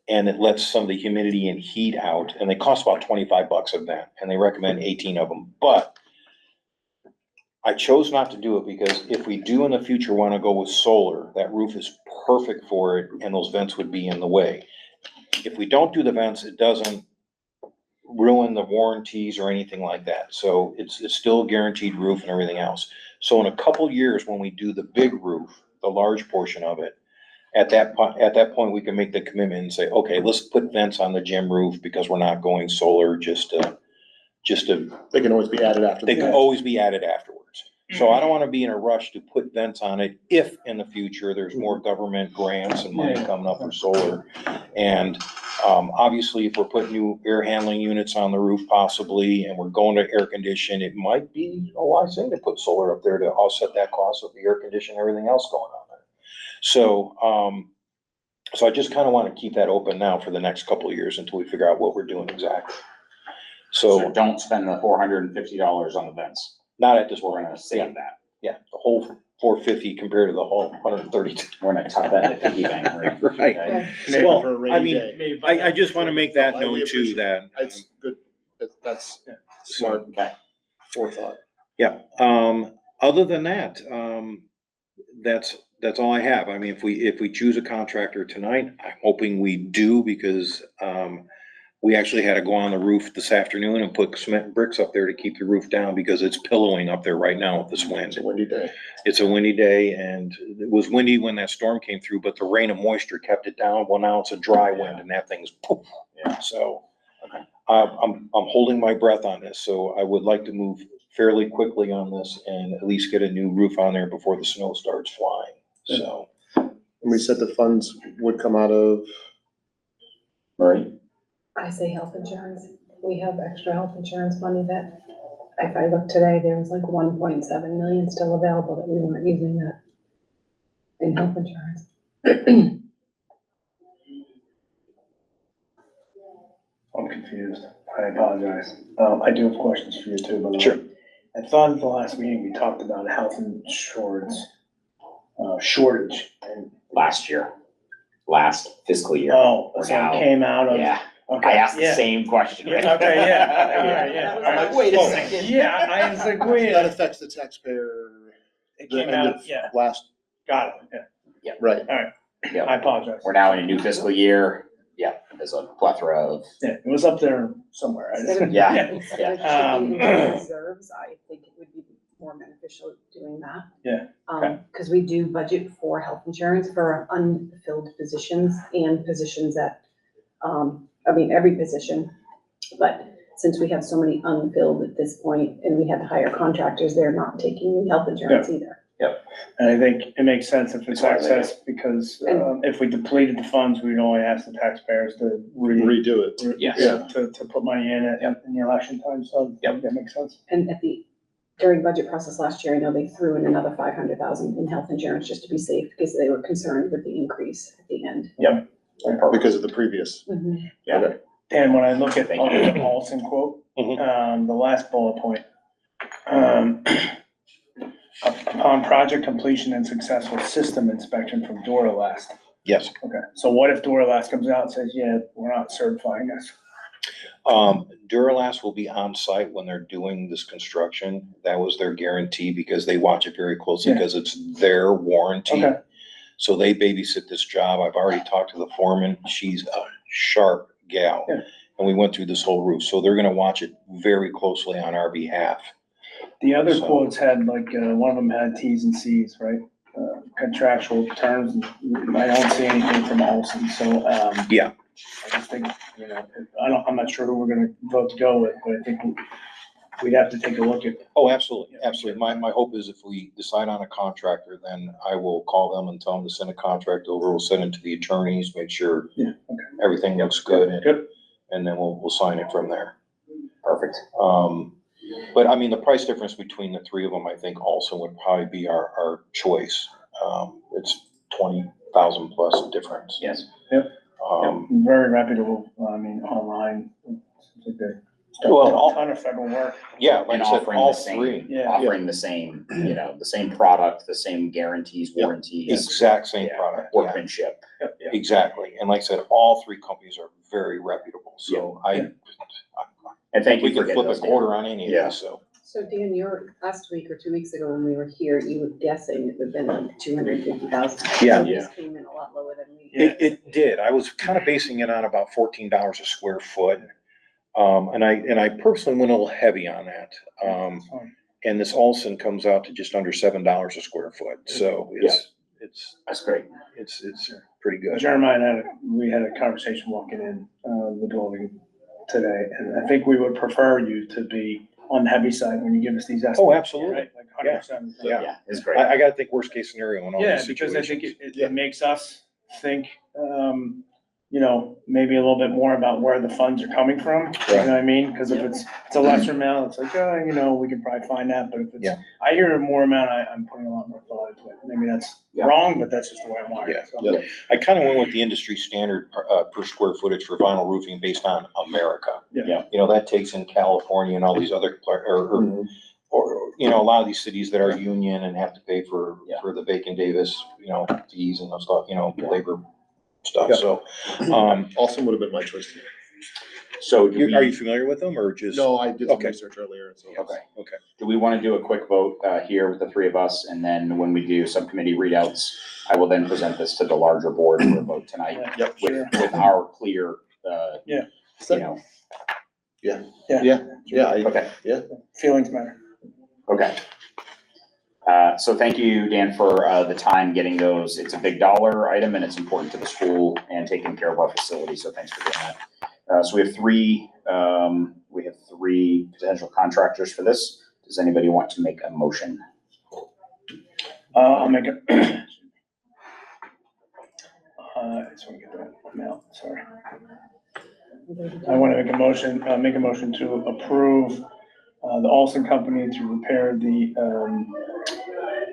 Speaker 3: and it lets some of the humidity and heat out, and they cost about $25 a vent, and they recommend 18 of them. But I chose not to do it because if we do in the future want to go with solar, that roof is perfect for it, and those vents would be in the way. If we don't do the vents, it doesn't ruin the warranties or anything like that. So it's still a guaranteed roof and everything else. So in a couple years, when we do the big roof, the large portion of it, at that point, we can make the commitment and say, okay, let's put vents on the gym roof because we're not going solar, just to,
Speaker 7: They can always be added after.
Speaker 3: they can always be added afterwards. So I don't want to be in a rush to put vents on it if in the future there's more government grants and money coming up for solar. And obviously, if we're putting new air handling units on the roof possibly, and we're going to air condition, it might be a wise thing to put solar up there to offset that cost of the air condition and everything else going on there. So, so I just kind of want to keep that open now for the next couple of years until we figure out what we're doing exactly.
Speaker 1: So
Speaker 3: So
Speaker 1: don't spend the $450 on the vents.
Speaker 3: not at this
Speaker 1: We're
Speaker 3: point.
Speaker 1: gonna save that.
Speaker 3: Yeah, the whole 450 compared to the whole 132.
Speaker 1: We're gonna top that at piggy bank, right?
Speaker 3: Right.
Speaker 1: Okay.
Speaker 7: Maybe
Speaker 3: Well,
Speaker 7: for a rainy
Speaker 3: I mean,
Speaker 7: day.
Speaker 3: I just want to make that
Speaker 7: I
Speaker 3: known too,
Speaker 7: appreciate
Speaker 3: that
Speaker 7: It's good. That's smart
Speaker 1: Okay.
Speaker 7: forethought.
Speaker 3: Yeah, other than that, that's all I have. I mean, if we choose a contractor tonight, I'm hoping we do because, we actually had to go on the roof this afternoon and put cement and bricks up there to keep the roof down because it's pillowing up there right now with this wind.
Speaker 7: It's a windy day.
Speaker 3: It's a windy day and it was windy when that storm came through, but the rain and moisture kept it down. Well, now it's a dry wind and that thing's poof.
Speaker 1: Yeah.
Speaker 3: So,
Speaker 1: Okay.
Speaker 3: I'm holding my breath on this, so I would like to move fairly quickly on this and at least get a new roof on there before the snow starts flying, so.
Speaker 7: And we said the funds would come out of,
Speaker 1: Right.
Speaker 4: I say health insurance. We have extra health insurance money that, if I look today, there was like 1.7 million still available that we weren't using that in health insurance.
Speaker 6: I'm confused. I apologize. I do have questions for you too, by the way.
Speaker 3: Sure.
Speaker 6: I thought at the last meeting we talked about health insurance, shortage and,
Speaker 1: Last fiscal year.
Speaker 6: oh,
Speaker 1: We're
Speaker 6: so
Speaker 1: now-
Speaker 6: it came out of.
Speaker 1: Yeah,
Speaker 6: Okay,
Speaker 1: I asked the
Speaker 6: yeah.
Speaker 1: same question.
Speaker 6: Yeah, okay, yeah, all right, yeah.
Speaker 4: I'm like,
Speaker 1: wait a
Speaker 6: Oh,
Speaker 1: second.
Speaker 6: Yeah, I was like, wait,
Speaker 7: that affects the taxpayer.
Speaker 6: it
Speaker 7: the
Speaker 6: came
Speaker 7: end
Speaker 6: out,
Speaker 7: of
Speaker 6: yeah,
Speaker 7: Last,
Speaker 6: got it, yeah,
Speaker 7: right.
Speaker 1: Yep.
Speaker 6: I apologize.
Speaker 1: We're now in a new fiscal year. Yeah, there's a plethora of,
Speaker 6: Yeah, it was up there somewhere. I just-
Speaker 4: Instead of-
Speaker 1: Yeah.
Speaker 4: Instead of
Speaker 6: Um,
Speaker 4: keeping into reserves, I think it would be more beneficial doing that.
Speaker 6: Yeah, okay.
Speaker 4: Cause we do budget for health insurance for unfilled positions and positions that, every position. But since we have so many unfilled at this point and we had to hire contractors, they're not taking health insurance either.
Speaker 6: And I think it makes sense if it's
Speaker 1: That's why they
Speaker 6: excess, because, if we depleted the funds, we'd only ask the taxpayers to
Speaker 7: Redo it.
Speaker 1: Yes.
Speaker 6: Yeah, to put money in it in the election time, so I think that makes sense.
Speaker 4: And during budget process last year, I know they threw in another 500,000 in health insurance just to be safe because they were concerned with the increase at the end.
Speaker 7: Because of the previous.
Speaker 1: yeah.
Speaker 7: Okay.
Speaker 6: And when I look at
Speaker 1: Thank you.
Speaker 6: the Olson quote,
Speaker 3: Mhm.
Speaker 6: the last bullet point, upon project completion and successful system inspection from Duralast.
Speaker 3: Yes.
Speaker 6: Okay, so what if Duralast comes out and says, yeah, we're not certifying this?
Speaker 3: Duralast will be on site when they're doing this construction. That was their guarantee because they watch it very closely
Speaker 6: Yeah.
Speaker 3: because it's their warranty.
Speaker 6: Okay.
Speaker 3: So they babysit this job. I've already talked to the foreman. She's a sharp gal.
Speaker 6: Yeah.
Speaker 3: And we went through this whole roof. So they're gonna watch it very closely on our behalf.
Speaker 6: The other
Speaker 3: So-
Speaker 6: quotes had like, one of them had Ts and Cs, right? Contractual terms, and I don't see anything from Olson, so,
Speaker 3: Yeah.
Speaker 6: I just think, I'm not sure who we're gonna vote to go with, but I think we'd have to take a look at.
Speaker 3: Oh, absolutely, absolutely. My hope is if we decide on a contractor, then I will call them and tell them to send a contract over. We'll send it to the attorneys, make sure
Speaker 6: Yeah, okay.
Speaker 3: everything looks good,
Speaker 6: Good.
Speaker 3: and then we'll sign it from there.
Speaker 1: Perfect.
Speaker 3: But I mean, the price difference between the three of them, I think also would probably be our choice. It's 20,000 plus difference.
Speaker 1: Yes.
Speaker 6: Very reputable, online. Seems like they
Speaker 3: Well,
Speaker 6: do
Speaker 3: all-
Speaker 6: a ton of federal work.
Speaker 3: Yeah, like
Speaker 1: And
Speaker 3: I said,
Speaker 1: offering
Speaker 3: all
Speaker 1: the same,
Speaker 3: three,
Speaker 6: Yeah.
Speaker 1: offering the same, the same product, the same guarantees,
Speaker 3: Yeah.
Speaker 1: warranties,
Speaker 3: exact same
Speaker 6: Yeah.
Speaker 3: product. Yeah.
Speaker 1: workmanship.
Speaker 3: Exactly. And like I said, all three companies are very reputable. So
Speaker 1: And thank
Speaker 3: we
Speaker 1: you for
Speaker 3: can
Speaker 1: getting
Speaker 3: flip a
Speaker 1: those down.
Speaker 3: quarter on any of
Speaker 1: Yeah.
Speaker 3: these, so.
Speaker 4: So Dan, last week or 2 weeks ago when we were here, you were guessing it would have been like 250,000.
Speaker 3: Yeah.
Speaker 4: So this came in a lot lower than we.
Speaker 6: Yeah.
Speaker 3: It did. I was kind of basing it on about $14 a square foot. And I personally went a little heavy on that. And this Olson comes out to just under $7 a square foot. So it's
Speaker 1: That's great.
Speaker 3: pretty good.
Speaker 6: Jeremiah and we had a conversation walking in, the building today, and I think we would prefer you to be on the heavy side when you give us these estimates.
Speaker 3: Oh, absolutely.
Speaker 6: Right, like 100%.
Speaker 3: Yeah.
Speaker 1: Yeah, it's great.
Speaker 3: I gotta think worst case scenario in all
Speaker 6: Yeah,
Speaker 3: these
Speaker 6: because I think
Speaker 3: situations.
Speaker 6: it makes us think, maybe a little bit more about where the funds are coming from, you know what I mean? Because if it's a lesser amount, it's like, we can probably find that, but if it's,
Speaker 3: Yeah.
Speaker 6: I hear a more amount, I'm putting a lot more thought into it. Maybe that's
Speaker 1: Yeah.
Speaker 6: wrong, but that's just the way I'm wired.
Speaker 3: Yeah.
Speaker 6: so.
Speaker 7: Yeah.
Speaker 3: I kind of went with the industry standard per square footage for vinyl roofing based on America.
Speaker 6: Yeah.
Speaker 3: That takes in California and all these other, or a lot of these cities that are union and have to pay for the Bacon Davis, fees and those stuff, labor stuff,
Speaker 7: Yeah.
Speaker 3: so.
Speaker 7: Olson would have been my choice.
Speaker 1: So do
Speaker 3: Are you
Speaker 1: we,
Speaker 3: familiar with them or just?
Speaker 7: No, I did some
Speaker 3: Okay.
Speaker 7: research earlier, so.
Speaker 1: okay.
Speaker 3: Okay.
Speaker 1: Do we want to do a quick vote here with the three of us? And then when we do subcommittee readouts, I will then present this to the larger board for a vote tonight
Speaker 6: Yep, sure.
Speaker 1: with our clear,
Speaker 6: Yeah.
Speaker 1: you know, okay,
Speaker 6: Feelings matter.
Speaker 1: okay. So thank you, Dan, for the time getting those. It's a big dollar item and it's important to the school and taking care of our facility. So thanks for doing that. So we have three potential contractors for this. Does anybody want to make a motion?
Speaker 6: I'll make it. I just want to get that amount, sorry. I want to make a motion to approve the Olson Company to repair the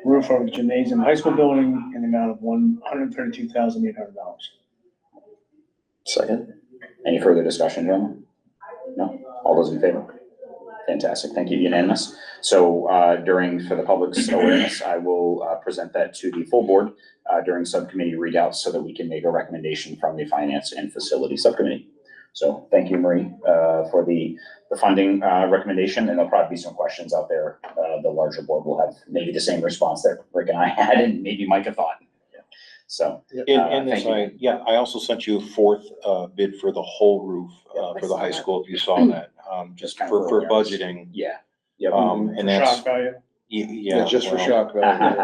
Speaker 6: roof of the gymnasium high school building in the amount of $132,800.
Speaker 7: Second.
Speaker 1: Any further discussion, gentlemen? No? All those in favor? Fantastic. Thank you. Unanimous. So for the public's awareness, I will present that to the full board during subcommittee readouts so that we can make a recommendation from the Finance and Facility Subcommittee. So thank you, Marie, for the funding recommendation, and there'll probably be some questions out there. The larger board will have maybe the same response that Rick and I had, and maybe Mike had thought. So,
Speaker 3: And this,
Speaker 1: thank you.
Speaker 3: I also sent you a fourth bid for the whole roof for the high school, if you saw that, just
Speaker 1: kind of
Speaker 3: for
Speaker 1: earlier.
Speaker 3: budgeting.
Speaker 1: Yeah. Yep.
Speaker 3: And
Speaker 6: For
Speaker 3: that's,
Speaker 6: shock value.
Speaker 3: yeah.
Speaker 7: Just for
Speaker 3: well,
Speaker 7: shock value.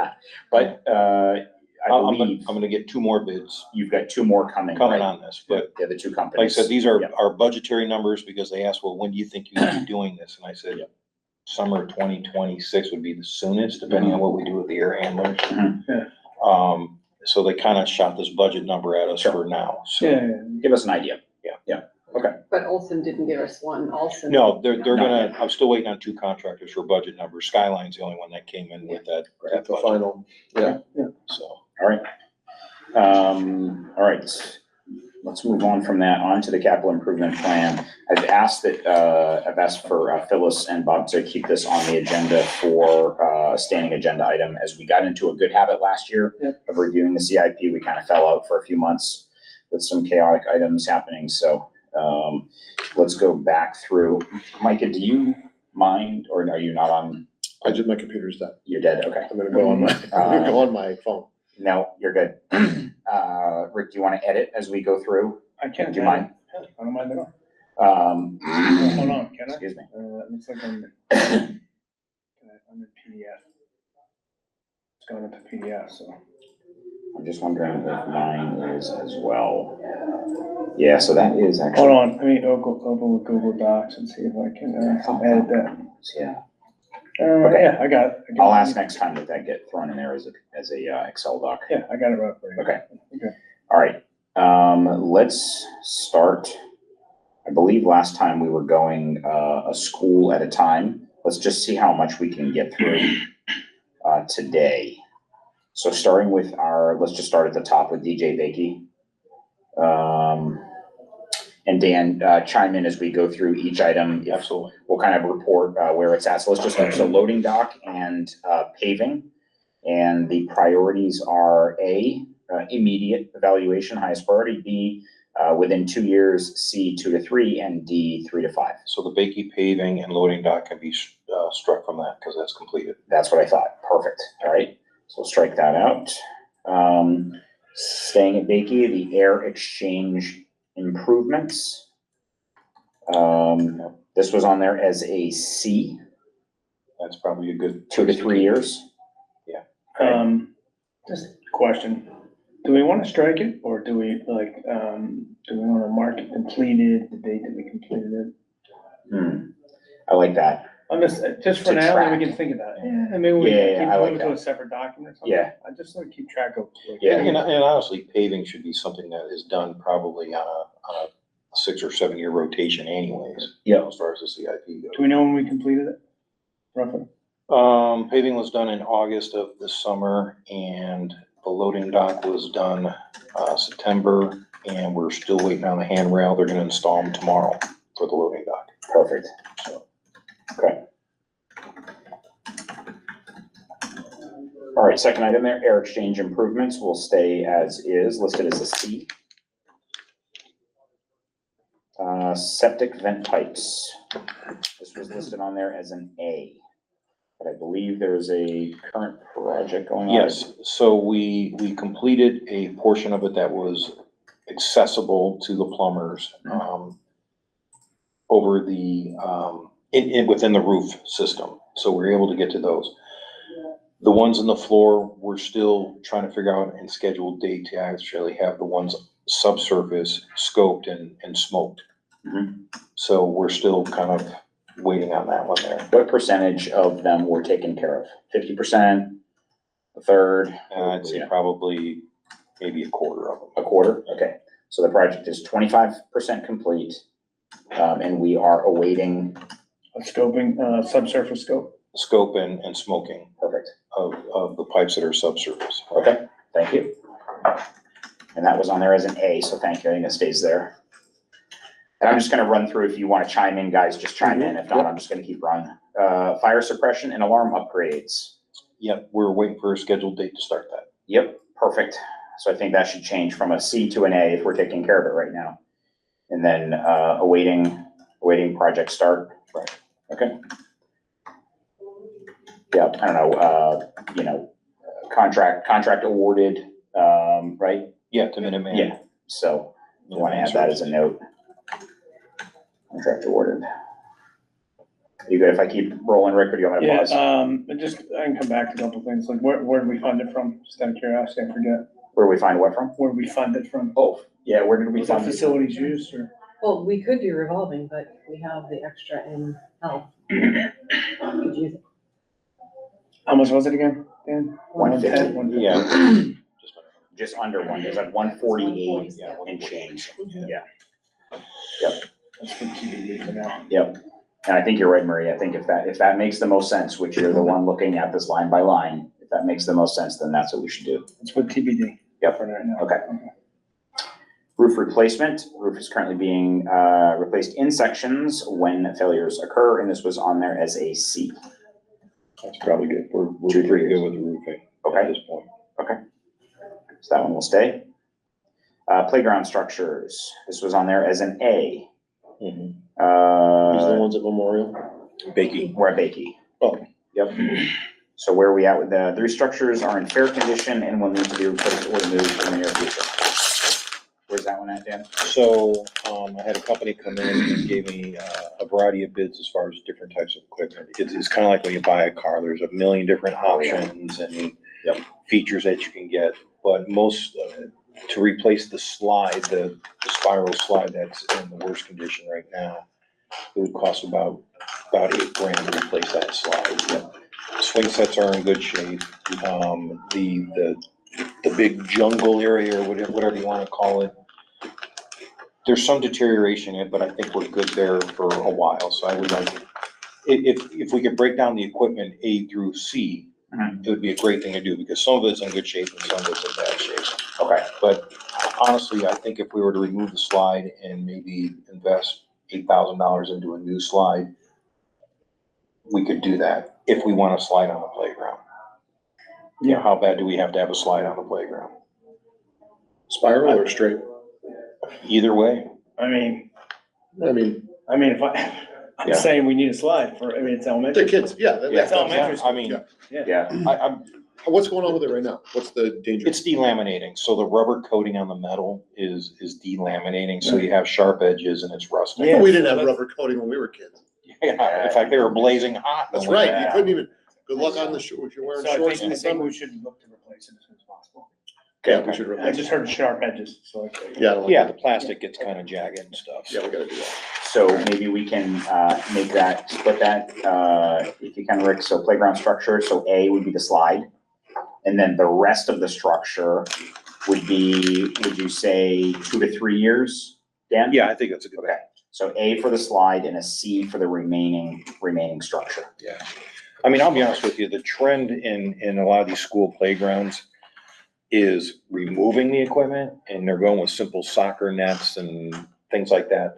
Speaker 1: But I believe
Speaker 3: I'm gonna get two more bids
Speaker 1: you've got two more coming,
Speaker 3: coming
Speaker 1: right?
Speaker 3: on this, but
Speaker 1: The other two companies.
Speaker 3: like I said, these are
Speaker 1: Yep.
Speaker 3: our budgetary numbers because they asked, well, when do you think you will be doing this? And I said,
Speaker 1: Yep.
Speaker 3: summer 2026 would be the soonest, depending on what we do with the air handlers.
Speaker 1: Mhm.
Speaker 6: Yeah.
Speaker 3: So they kind of shot this budget number at us
Speaker 1: Sure.
Speaker 3: for now, so.
Speaker 6: Yeah,
Speaker 1: Give us an idea.
Speaker 4: But Olson didn't give us one, Olson.
Speaker 3: No, they're
Speaker 1: Not
Speaker 3: gonna,
Speaker 1: yet.
Speaker 3: I'm still waiting on two contractors for budget numbers. Skyline's the only one that came in with that
Speaker 7: At the
Speaker 3: budget,
Speaker 7: final, yeah.
Speaker 3: so.
Speaker 1: All right. All right. Let's move on from that on to the capital improvement plan. I've asked for Phyllis and Bob to keep this on the agenda for a standing agenda item. As we got into a good habit last year of reviewing the CIP, we kind of fell out for a few months with some chaotic items happening. So let's go back through. Micah, do you mind, or are you not on?
Speaker 7: My computer's dead.
Speaker 1: You're dead. Okay.
Speaker 7: I'm gonna go on my phone.
Speaker 1: No, you're good. Rick, do you want to edit as we go through?
Speaker 6: I can't.
Speaker 1: Do you mind?
Speaker 6: I don't mind at all.
Speaker 1: Hold
Speaker 6: Hold on, can I?
Speaker 1: Excuse me.
Speaker 6: Looks like I'm in PDF. It's going into PDF, so.
Speaker 1: I'm just wondering if mine is as well. Yeah, so that is actually.
Speaker 6: Hold on, let me open with Google Docs and see if I can edit that.
Speaker 1: Yeah,
Speaker 6: Okay, yeah, I got it.
Speaker 1: I'll ask next time that get thrown in there as a Excel doc.
Speaker 6: Yeah, I got it right for you.
Speaker 1: Okay.
Speaker 6: Okay.
Speaker 1: All right, let's start. I believe last time we were going a school at a time. Let's just see how much we can get through today. So starting with let's just start at the top with DJ Bakey. And Dan, chime in as we go through each item.
Speaker 3: Absolutely.
Speaker 1: We'll kind of report where it's at. So let's just, so loading dock and paving. And the priorities are A, immediate evaluation, highest priority, B, within 2 years, C, 2 to 3, and D, 3 to 5.
Speaker 3: So the Bakey paving and loading dock can be struck from that because that's completed.
Speaker 1: That's what I thought. Perfect. All right. So we'll strike that out. Staying at Bakey, the air exchange improvements. This was on there as a C,
Speaker 3: That's probably a good.
Speaker 1: 2 to 3 years.
Speaker 3: Yeah.
Speaker 1: Okay.
Speaker 6: Just a question. Do we want to strike it or do we like, do we want to mark it completed, the date that we completed it?
Speaker 1: I like that.
Speaker 6: I'm just for
Speaker 1: To
Speaker 6: now, then we
Speaker 1: track.
Speaker 6: can think about it. Yeah, I mean, we
Speaker 1: Yeah,
Speaker 6: can
Speaker 1: I like
Speaker 6: move it to
Speaker 1: that.
Speaker 6: a separate document or something.
Speaker 1: Yeah.
Speaker 6: I just want to keep track of.
Speaker 1: Yeah.
Speaker 3: And honestly, paving should be something that is done probably on a 6 or 7 year rotation anyways.
Speaker 1: Yeah.
Speaker 3: As far as the CIP goes.
Speaker 6: Do we know when we completed it? Roughly?
Speaker 3: Paving was done in August of this summer and the loading dock was done, September, and we're still waiting on the handrail. They're gonna install them tomorrow for the loading dock.
Speaker 1: Perfect. Okay. All right, second item there, air exchange improvements will stay as is, listed as a C. Septic vent pipes. This was listed on there as an A, but I believe there's a current project going on.
Speaker 3: Yes, so we completed a portion of it that was accessible to the plumbers, over the, within the roof system. So we're able to get to those. The ones on the floor, we're still trying to figure out and schedule a date to actually have the ones subsurface scoped and smoked.
Speaker 1: Mhm.
Speaker 3: So we're still kind of waiting on that one there.
Speaker 1: What percentage of them were taken care of? 50%, a third?
Speaker 3: I'd say probably maybe a quarter of them.
Speaker 1: A quarter? Okay. So the project is 25% complete, and we are awaiting,
Speaker 6: A scoping, subsurface scope.
Speaker 3: Scope and smoking
Speaker 1: perfect.
Speaker 3: of the pipes that are subsurface.
Speaker 1: Okay, thank you. And that was on there as an A, so thank you. I think it stays there. And I'm just gonna run through, if you wanna chime in, guys, just chime in. If not, I'm just gonna keep running. Fire suppression and alarm upgrades.
Speaker 3: Yep, we're waiting for a scheduled date to start that.
Speaker 1: Yep, perfect. So I think that should change from a C to an A if we're taking care of it right now. And then, awaiting project start.
Speaker 3: Right.
Speaker 1: Okay. Yeah, I don't know, contract awarded, right?
Speaker 3: Yeah, to Minuteman.
Speaker 1: Yeah, so you wanna add that as a note. Contract awarded. You good if I keep rolling, Rick, or do you want me to
Speaker 6: Yeah,
Speaker 1: pause?
Speaker 6: I can come back to a couple things, like where did we fund it from? Just out of curiosity, I forget.
Speaker 1: Where do we find what from?
Speaker 6: Where did we fund it from?
Speaker 1: Oh, yeah, where did we
Speaker 6: Was that
Speaker 1: find it?
Speaker 6: facilities used or?
Speaker 4: Well, we could do revolving, but we have the extra in health. Could use it.
Speaker 6: How much was it again, Dan?
Speaker 1: 150.
Speaker 6: 110?
Speaker 3: Yeah.
Speaker 1: Just under one, there's like 148
Speaker 4: Yeah.
Speaker 1: and change.
Speaker 6: That's for TBD for now.
Speaker 1: Yep. And I think you're right, Marie. I think if that makes the most sense, which you're the one looking at this line by line, if that makes the most sense, then that's what we should do.
Speaker 6: It's with TBD.
Speaker 1: Yep.
Speaker 6: For right now.
Speaker 1: Okay. Roof replacement. Roof is currently being replaced in sections when failures occur, and this was on there as a C.
Speaker 3: That's probably good. We're
Speaker 1: 2-3
Speaker 3: pretty
Speaker 1: years.
Speaker 3: good with the roofing at
Speaker 1: Okay,
Speaker 3: this point.
Speaker 1: so that one will stay. Playground structures. This was on there as an A.
Speaker 3: These are the ones at Memorial? Bakey.
Speaker 1: We're at Bakey.
Speaker 3: Oh.
Speaker 1: Yep. So where are we at with these structures are in fair condition and will need to be replaced or removed in the near future. Where's that one at, Dan?
Speaker 3: So, I had a company come in and gave me a variety of bids as far as different types of equipment. It's kind of like when you buy a car, there's a million different options and features that you can get. But most, to replace the slide, the spiral slide that's in the worst condition right now, it would cost about $8,000 to replace that slide. Swing sets are in good shape. The big jungle area, or whatever you want to call it, there's some deterioration in it, but I think we're good there for a while. So I would like, if we could break down the equipment A through C, it would be a great thing to do, because some of it's in good shape and some of it's in bad shape.
Speaker 1: Okay.
Speaker 3: But honestly, I think if we were to remove the slide and maybe invest $8,000 into a new slide, we could do that if we want a slide on the playground. Yeah, how bad do we have to have a slide on the playground?
Speaker 7: Spiral or straight?
Speaker 3: Either way.
Speaker 6: I mean,
Speaker 7: I
Speaker 6: I'm saying we need a slide it's
Speaker 7: the
Speaker 6: elementary.
Speaker 7: kids, yeah.
Speaker 6: It's elementary school.
Speaker 3: I mean,
Speaker 1: Yeah.
Speaker 7: What's going on with it right now? What's the danger?
Speaker 3: it's delaminating. So the rubber coating on the metal is delaminating. So you have sharp edges and it's rusting.
Speaker 6: Yeah.
Speaker 7: We didn't have rubber coating when we were kids.
Speaker 3: Yeah, in fact, they were blazing hot.
Speaker 7: That's
Speaker 3: when we-
Speaker 7: right, you couldn't even, good luck on the shorts, you're wearing
Speaker 6: So I
Speaker 7: shorts
Speaker 6: think,
Speaker 7: in
Speaker 6: I
Speaker 7: the
Speaker 6: think
Speaker 7: summer.
Speaker 6: we should look to replace it as soon as possible.
Speaker 7: Yeah, we should
Speaker 6: I
Speaker 7: replace
Speaker 6: just
Speaker 7: it.
Speaker 6: heard sharp edges, so.
Speaker 7: Yeah, I don't like
Speaker 3: Yeah,
Speaker 7: that.
Speaker 3: the plastic gets kind of jagged and stuff.
Speaker 7: Yeah, we gotta do that.
Speaker 1: So maybe we can split that, if you can, Rick. So playground structure, so A would be the slide. And then the rest of the structure would be, would you say 2 to 3 years, Dan?
Speaker 3: Yeah, I think that's a good.
Speaker 1: Okay, so A for the slide and a C for the remaining structure.
Speaker 3: Yeah. I mean, I'll be honest with you, the trend in a lot of these school playgrounds is removing the equipment, and they're going with simple soccer nets and things like that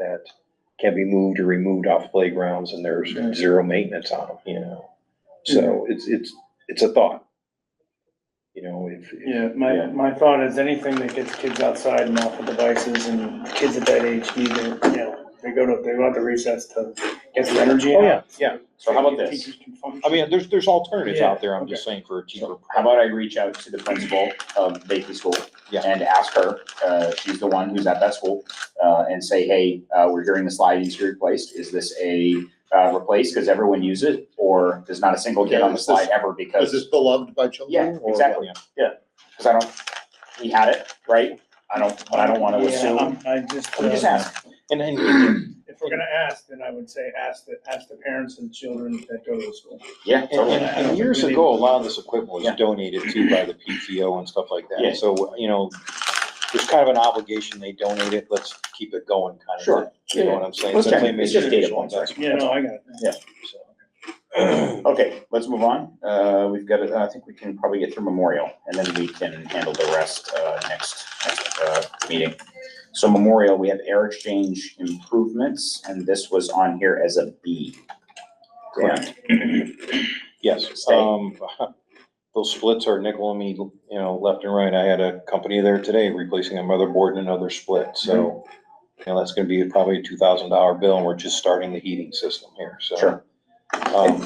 Speaker 3: can be moved or removed off playgrounds, and there's zero maintenance on them, So it's a thought.
Speaker 6: Yeah, my thought is anything that gets kids outside and off of devices, and kids at that age need to, They go out to recess to get the energy
Speaker 3: Oh,
Speaker 6: out.
Speaker 3: yeah.
Speaker 1: So how about this?
Speaker 6: Teachers can function.
Speaker 3: I mean, there's alternatives
Speaker 6: Yeah,
Speaker 3: out there, I'm just saying for a cheaper.
Speaker 1: So how about I reach out to the principal of Bakey School?
Speaker 3: Yeah.
Speaker 1: And ask her, she's the one who's at that school, and say, hey, we're hearing the slide needs to be replaced. Is this a, replace because everyone uses it, or there's not a single kid on the
Speaker 7: Is this-
Speaker 1: slide ever because?
Speaker 7: Is this beloved by children?
Speaker 1: Yeah,
Speaker 7: or
Speaker 1: exactly,
Speaker 7: what?
Speaker 1: yeah, because he had it, right? But I don't wanna
Speaker 6: Yeah,
Speaker 1: assume.
Speaker 6: I just.
Speaker 1: Let me just ask.
Speaker 3: And
Speaker 6: If we're gonna ask, then I would say ask the parents and children that go to the school.
Speaker 1: Yeah, totally.
Speaker 3: And years ago, a lot of this equipment was
Speaker 1: Yeah.
Speaker 3: donated to by the PTO and stuff like
Speaker 1: Yeah.
Speaker 3: that. So, you know, there's kind of an obligation, they donate it, let's keep it going kind of.
Speaker 1: Sure.
Speaker 3: You know what I'm saying?
Speaker 1: Let's
Speaker 3: Since
Speaker 1: check
Speaker 3: they
Speaker 1: it.
Speaker 3: made
Speaker 1: It's just data
Speaker 3: additional
Speaker 1: points, right?
Speaker 3: investment.
Speaker 6: Yeah, no, I got it.
Speaker 1: Yeah.
Speaker 3: So,
Speaker 1: Okay, let's move on. We've got, I think we can probably get through Memorial, and then we can handle the rest, next meeting. So Memorial, we have air exchange improvements, and this was on here as a B.
Speaker 3: Correct. Yes,
Speaker 1: Stay.
Speaker 3: those splits are nickel and me, you know, left and right. I had a company there today replacing a motherboard and another split, so. You know, that's gonna be probably a $2,000 bill, and we're just starting the heating system here, so.
Speaker 1: Sure.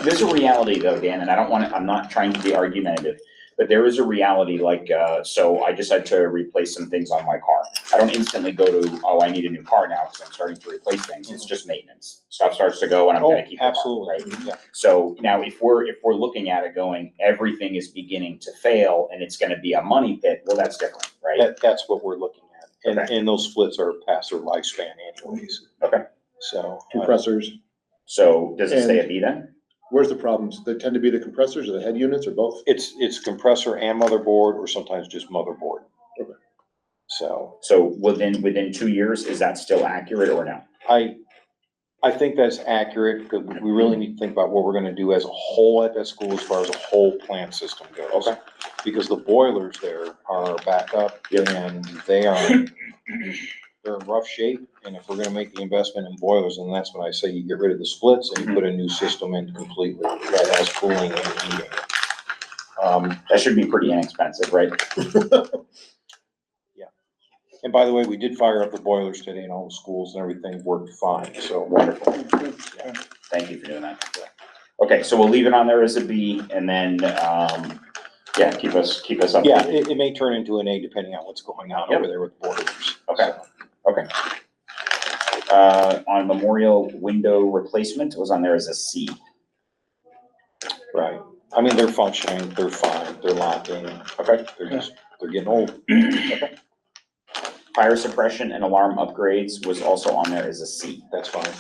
Speaker 1: There's a reality though, Dan, and I'm not trying to be argumentative, but there is a reality, like, so I just had to replace some things on my car. I don't instantly go to, oh, I need a new car now, because I'm starting to replace things. It's just maintenance. Stuff starts to go and I'm gonna keep the car,
Speaker 3: Absolutely,
Speaker 1: right?
Speaker 3: yeah.
Speaker 1: So now if we're looking at it going, everything is beginning to fail and it's gonna be a money pit, well, that's different, right?
Speaker 3: That's what we're looking at. And,
Speaker 1: Okay.
Speaker 3: and those splits are past their lifespan anyways.
Speaker 1: Okay.
Speaker 3: So.
Speaker 7: Compressors,
Speaker 1: So does it stay at B then?
Speaker 7: where's the problems? They tend to be the compressors or the head units or both?
Speaker 3: It's compressor and motherboard, or sometimes just motherboard.
Speaker 7: Okay.
Speaker 3: So
Speaker 1: Within 2 years, is that still accurate or no?
Speaker 3: I think that's accurate, because we really need to think about what we're gonna do as a whole at that school as far as a whole plant system goes.
Speaker 1: Okay.
Speaker 3: Because the boilers there are backup
Speaker 1: Yep.
Speaker 3: and they're in rough shape. And if we're gonna make the investment in boilers, then that's when I say you get rid of the splits and you put a new system in completely that has cooling and heating.
Speaker 1: That should be pretty inexpensive, right?
Speaker 3: And by the way, we did fire up the boilers today in all the schools and everything worked fine, so.
Speaker 1: Wonderful. Thank you for doing that. Okay, so we'll leave it on there as a B, and then, yeah, keep us updated.
Speaker 3: Yeah, it may turn into an A depending on what's going on
Speaker 1: Yep.
Speaker 3: over there with boilers.
Speaker 1: Okay.
Speaker 3: So,
Speaker 1: Okay. On Memorial window replacement, it was on there as a C.
Speaker 3: right. I mean, they're functioning, they're fine, they're locked in.
Speaker 1: Okay.
Speaker 3: They're getting old.
Speaker 1: Okay. Fire suppression and alarm upgrades was also on there as a C.
Speaker 3: That's fine.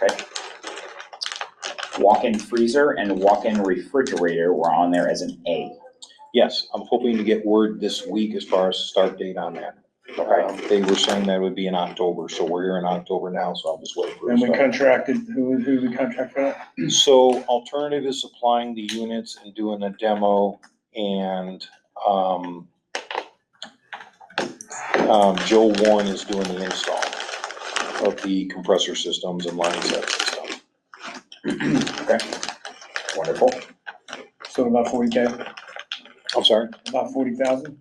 Speaker 1: Okay. Walk-in freezer and walk-in refrigerator were on there as an A.
Speaker 3: Yes, I'm hoping to get word this week as far as start date on that.
Speaker 1: Okay.
Speaker 3: They were saying that would be in October, so we're here in October now, so I'll just wait for
Speaker 6: And we
Speaker 3: it.
Speaker 6: contracted, who we contract for that?
Speaker 3: So Alternative is supplying the units and doing the demo, and, Joe Warren is doing the install of the compressor systems and line sets and stuff.
Speaker 1: Okay. Wonderful.
Speaker 6: So about 40K,
Speaker 3: I'm sorry?
Speaker 6: about 40,000?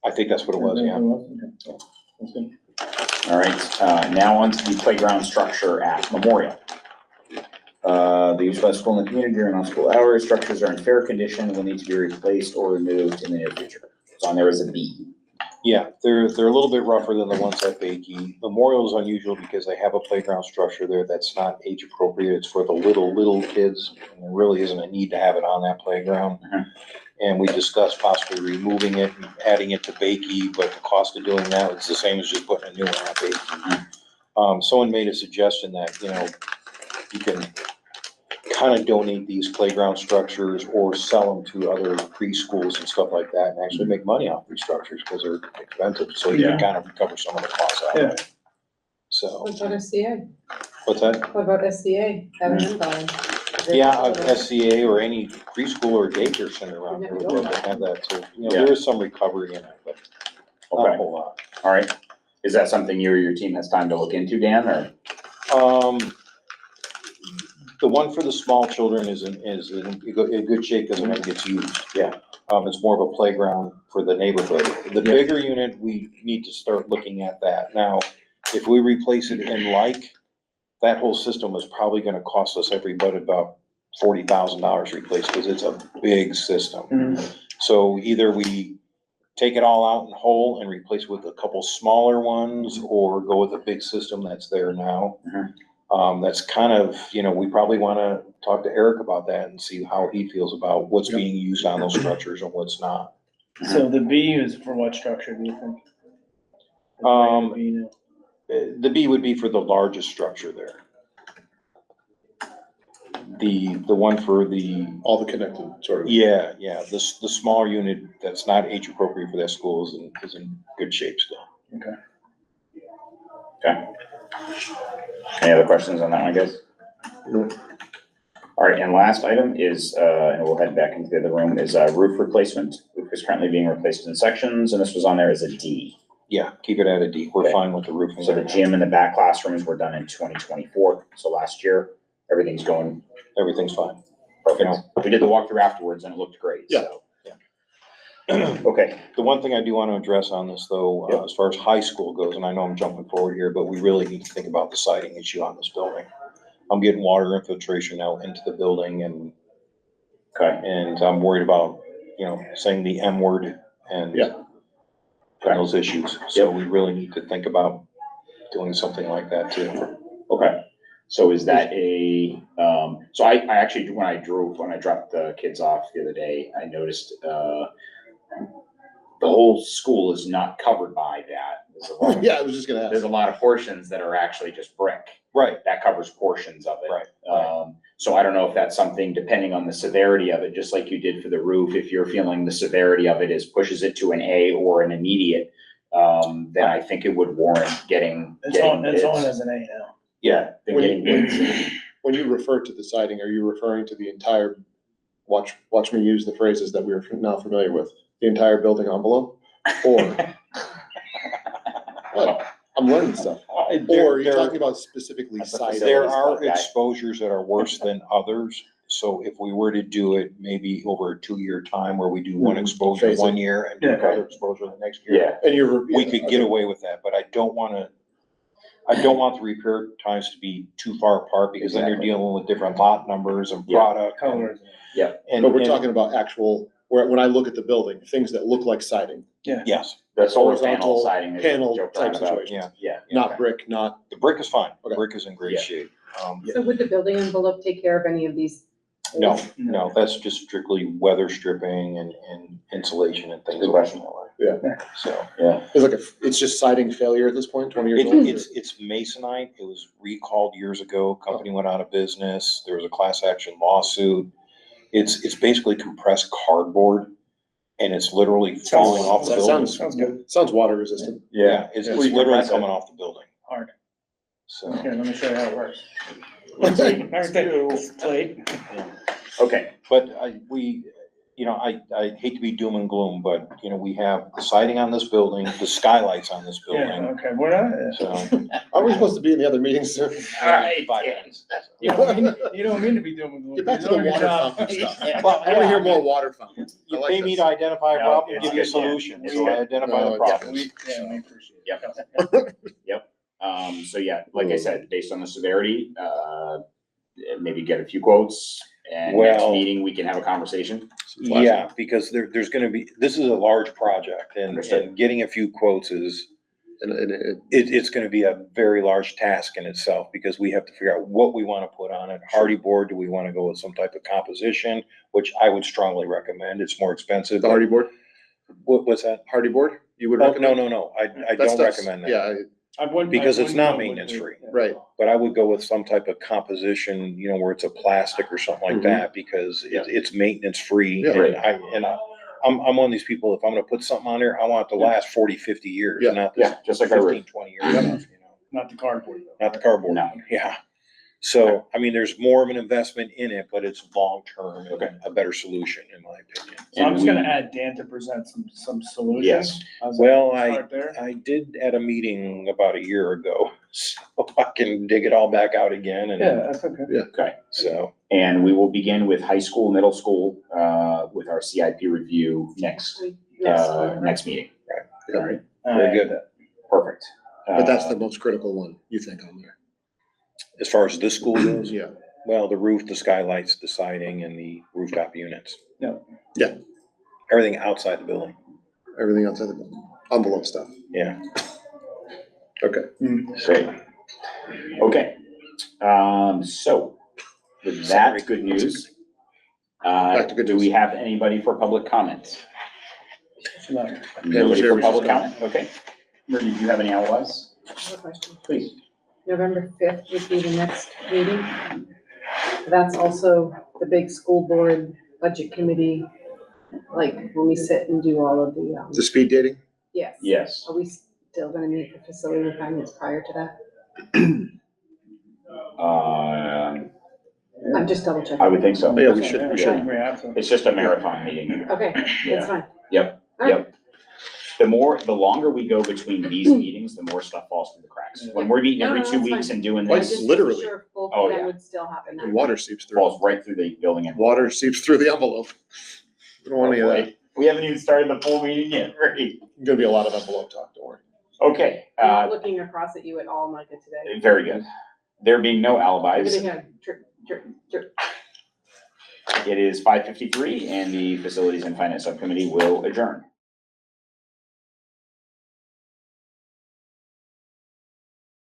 Speaker 3: I think that's what it was, yeah.
Speaker 6: Okay. That's good.
Speaker 1: All right, now on to the playground structure at Memorial. The use by the school in the community during non-school hours, structures are in fair condition and will need to be replaced or removed in the near future. It's on there as a B.
Speaker 3: Yeah, they're a little bit rougher than the ones at Bakey. Memorial is unusual because they have a playground structure there that's not age appropriate. It's for the little kids, and there really isn't a need to have it on that playground.
Speaker 1: Mhm.
Speaker 3: And we discussed possibly removing it and adding it to Bakey, but the cost of doing that was the same as just putting a new one at Bakey. Someone made a suggestion that, you know, you can kind of donate these playground structures or sell them to other preschools and stuff like that and actually make money off these structures because they're expensive. So you can kind of recover some of the costs out of it. So,
Speaker 5: What about SCA?
Speaker 3: what's that?
Speaker 5: What about SCA? Having them going?
Speaker 3: Yeah, SCA or any preschool or daycare center around here would love to have that too. You know, there is some recovery in it, but not a
Speaker 1: Okay,
Speaker 3: whole lot.
Speaker 1: all right. Is that something you or your team has time to look into, Dan, or?
Speaker 3: The one for the small children is in good shape because it never gets used.
Speaker 1: Yeah.
Speaker 3: It's more of a playground for the neighborhood. The bigger unit, we need to start looking at that. Now, if we replace it in like, that whole system is probably gonna cost us everybody about $40,000 to replace, because it's a big system.
Speaker 6: Mhm.
Speaker 3: So either we take it all out in whole and replace with a couple smaller ones, or go with a big system that's there now. That's kind of, we probably wanna talk to Eric about that and see how he feels about what's being used on those structures and what's not.
Speaker 6: So the B is for what structure, do you think? B now.
Speaker 3: The B would be for the largest structure there. The one for the,
Speaker 7: All the connected sort of.
Speaker 3: yeah, the smaller unit that's not age appropriate for that school is in good shape still.
Speaker 1: Okay. Any other questions on that one, guys?
Speaker 7: No.
Speaker 1: All right, and last item is, and we'll head back into the other room, is roof replacement. Roof is currently being replaced in sections, and this was on there as a D.
Speaker 3: Yeah, keep it at a D. We're
Speaker 1: Okay.
Speaker 3: fine with the roofing.
Speaker 1: So the gym and the back classrooms were done in 2024, so last year. Everything's going
Speaker 3: Everything's fine.
Speaker 1: perfect. We did the walkthrough afterwards and it looked great, so. Okay,
Speaker 3: The one thing I do want to address on this though,
Speaker 1: Yep.
Speaker 3: as far as high school goes, and I know I'm jumping forward here, but we really need to think about the siding issue on this building. I'm getting water infiltration out into the building and I'm worried about, saying the M word and
Speaker 7: Yeah.
Speaker 3: those issues. So we really need to think about doing something like that too.
Speaker 1: okay. So is that so I actually, when I dropped the kids off the other day, I noticed, the whole school is not covered by that. There's a lot of-
Speaker 7: Yeah, I was just gonna
Speaker 1: There's
Speaker 7: ask.
Speaker 1: a lot of portions that are actually just brick.
Speaker 3: Right.
Speaker 1: That covers portions of it.
Speaker 3: Right.
Speaker 1: So I don't know if that's something, depending on the severity of it, just like you did for the roof, if you're feeling the severity of it pushes it to an A or an immediate, then I think it would warrant getting
Speaker 6: It's on
Speaker 1: bids.
Speaker 6: as an A now.
Speaker 1: Yeah, then
Speaker 7: When
Speaker 1: getting bids.
Speaker 7: When you refer to the siding, are you referring to the entire, watch me use the phrases that we're now familiar with, the entire building envelope? Or, what? I'm learning stuff. Or are you talking about specifically
Speaker 1: That's a
Speaker 7: siding?
Speaker 3: There
Speaker 1: facilities
Speaker 3: are
Speaker 1: club guy.
Speaker 3: exposures that are worse than others. So if we were to do it maybe over a 2-year time where we do one
Speaker 7: Mhm.
Speaker 3: exposure
Speaker 7: Phase it.
Speaker 3: 1 year and do
Speaker 6: Yeah.
Speaker 3: another exposure the next year.
Speaker 1: Yeah,
Speaker 7: And you're.
Speaker 3: We could get away with that, but I don't want the repair times to be too far apart, because then you're
Speaker 1: Exactly.
Speaker 3: dealing with different lot numbers and
Speaker 1: Yeah.
Speaker 3: product.
Speaker 6: Colors.
Speaker 3: And,
Speaker 7: But we're talking about actual, when I look at the building, things that look like siding,
Speaker 3: yes,
Speaker 1: the solar panel
Speaker 7: Horizontal
Speaker 1: siding. that you
Speaker 7: panel
Speaker 1: joked
Speaker 7: type
Speaker 1: around about.
Speaker 7: situations.
Speaker 3: yeah.
Speaker 1: Yeah.
Speaker 7: not brick, not.
Speaker 3: The brick is fine.
Speaker 7: Okay.
Speaker 3: Brick is in great
Speaker 1: Yeah.
Speaker 3: shape.
Speaker 4: So would the building envelope take care of any of these?
Speaker 3: No, that's just strictly weather stripping and insulation and things
Speaker 1: Good
Speaker 3: like
Speaker 1: question.
Speaker 3: that.
Speaker 7: Yeah.
Speaker 3: So.
Speaker 7: It's just siding failure at this point, 20 years old?
Speaker 3: It's masonite. It was recalled years ago. Company went out of business. There was a class action lawsuit. It's basically compressed cardboard, and it's literally falling off the
Speaker 7: That
Speaker 3: building.
Speaker 6: Sounds good.
Speaker 7: Sounds water resistant.
Speaker 3: Yeah, it's
Speaker 1: Well, you
Speaker 3: literally
Speaker 1: compress it.
Speaker 3: coming off the building.
Speaker 6: Hard.
Speaker 3: So,
Speaker 6: Okay, let me show you how it works.
Speaker 1: Let's see.
Speaker 6: There's the plate.
Speaker 1: Okay,
Speaker 3: but I hate to be doom and gloom, but we have the siding on this building, the skylights on this
Speaker 6: Yeah,
Speaker 3: building.
Speaker 6: okay, we're not,
Speaker 3: So.
Speaker 7: Are we supposed to be in the other meetings soon?
Speaker 1: all right.
Speaker 3: 5 minutes.
Speaker 6: you don't mean to be doing it.
Speaker 7: Get back to the water fountain stuff.
Speaker 3: Well,
Speaker 7: I wanna hear
Speaker 3: yeah.
Speaker 7: more water fountains. I
Speaker 3: You
Speaker 7: like
Speaker 3: pay me
Speaker 7: this.
Speaker 3: to identify a
Speaker 1: No,
Speaker 3: problem,
Speaker 1: it's
Speaker 3: give you a
Speaker 1: good, yeah.
Speaker 3: solution.
Speaker 1: It's
Speaker 3: So I
Speaker 1: good.
Speaker 3: identify
Speaker 7: No,
Speaker 3: the
Speaker 7: it's-
Speaker 3: problem.
Speaker 6: We appreciate it.
Speaker 1: Yep. So yeah, like I said, based on the severity, maybe get a few quotes, and next
Speaker 3: Well-
Speaker 1: meeting, we can have a conversation.
Speaker 3: Yeah, because there's gonna be, this is a large project, and
Speaker 1: Understood.
Speaker 3: getting a few quotes is,
Speaker 7: And
Speaker 3: it's gonna be a very large task in itself, because we have to figure out what we wanna put on it. Hardy board, do we wanna go with some type of composition, which I would strongly recommend. It's more expensive.
Speaker 7: the hardy board,
Speaker 3: What's that?
Speaker 7: hardy board, you would
Speaker 3: Oh,
Speaker 7: recommend?
Speaker 3: no, I
Speaker 7: That
Speaker 3: don't
Speaker 7: stuff's-
Speaker 3: recommend that.
Speaker 7: Yeah,
Speaker 3: Because it's not maintenance free.
Speaker 7: right.
Speaker 3: But I would go with some type of composition, where it's a plastic or something like
Speaker 7: Mhm.
Speaker 3: that, because it's maintenance free.
Speaker 7: Yeah.
Speaker 3: And I'm one of these people, if I'm gonna put something on there, I want it to last 40, 50 years,
Speaker 7: Yeah.
Speaker 3: not this
Speaker 1: Yeah, just like our
Speaker 3: 15,
Speaker 1: roof.
Speaker 3: 20 years stuff,
Speaker 6: Not the cardboard.
Speaker 3: not the cardboard.
Speaker 1: No.
Speaker 3: Yeah. So, I mean, there's more of an investment in it, but it's long-term
Speaker 1: Okay.
Speaker 3: and a better solution, in my opinion.
Speaker 6: So I'm
Speaker 1: And
Speaker 6: just gonna
Speaker 1: we-
Speaker 6: add Dan to present some solutions.
Speaker 1: Yes.
Speaker 6: How's that?
Speaker 3: Well,
Speaker 6: Start there.
Speaker 3: I did at a meeting about a year ago, so I can dig it all back out again,
Speaker 6: Yeah,
Speaker 3: and
Speaker 6: that's okay.
Speaker 1: Okay,
Speaker 3: so.
Speaker 1: and we will begin with high school, middle school, with our CIP review next meeting.
Speaker 3: Right.
Speaker 1: All right,
Speaker 3: Very good.
Speaker 1: perfect.
Speaker 7: But that's the most critical one, you think, on there?
Speaker 3: As far as this school goes,
Speaker 7: Yeah.
Speaker 3: well, the roof, the skylights, the siding, and the rooftop units.
Speaker 6: Yeah.
Speaker 7: Yeah.
Speaker 3: Everything outside the building,
Speaker 7: Everything outside the envelope stuff.
Speaker 3: yeah.
Speaker 7: Okay.
Speaker 1: Great. Okay, so with that good news,
Speaker 7: Back to good
Speaker 1: do we
Speaker 7: news.
Speaker 1: have anybody for public comment? Nobody
Speaker 7: share
Speaker 1: for
Speaker 7: what
Speaker 1: public
Speaker 7: she's got.
Speaker 1: comment? Okay. Marie, do you have any otherwise?
Speaker 4: I have a question.
Speaker 1: Please.
Speaker 4: November 5th would be the next meeting. That's also the big school board budget committee, like when we sit and do all of the,
Speaker 7: The speed dating?
Speaker 4: yes.
Speaker 1: Yes.
Speaker 4: Are we still gonna meet for facility and finance prior to that? I'm just double checking.
Speaker 1: I would think so.
Speaker 7: Yeah, we should.
Speaker 6: We have to.
Speaker 1: It's just a marathon meeting.
Speaker 4: Okay,
Speaker 1: Yeah.
Speaker 4: that's fine.
Speaker 1: Yep,
Speaker 4: All right.
Speaker 1: yep. The longer we go between these meetings, the more stuff falls through the cracks. When we're meeting every
Speaker 4: No, no,
Speaker 1: 2
Speaker 4: that's
Speaker 1: weeks
Speaker 4: fine.
Speaker 1: and doing
Speaker 7: Quite
Speaker 4: I
Speaker 1: this,
Speaker 4: just
Speaker 7: literally.
Speaker 4: wasn't sure if both
Speaker 1: Oh,
Speaker 4: of them
Speaker 1: yeah.
Speaker 4: would still happen.
Speaker 7: And water seeps through.
Speaker 1: falls right through the building. and-
Speaker 7: Water seeps through the envelope. We don't want any of that.
Speaker 1: Boy, we haven't even started the full meeting yet, right?
Speaker 7: Gonna be a lot of envelope talk, don't worry.
Speaker 1: Okay,
Speaker 4: I'm not looking across at you at all, Micah, today.
Speaker 1: very good. There being no
Speaker 4: Look
Speaker 1: alibis,
Speaker 4: at him. Drip.
Speaker 1: it is 5:53 and the Facilities and Finance Subcommittee will adjourn.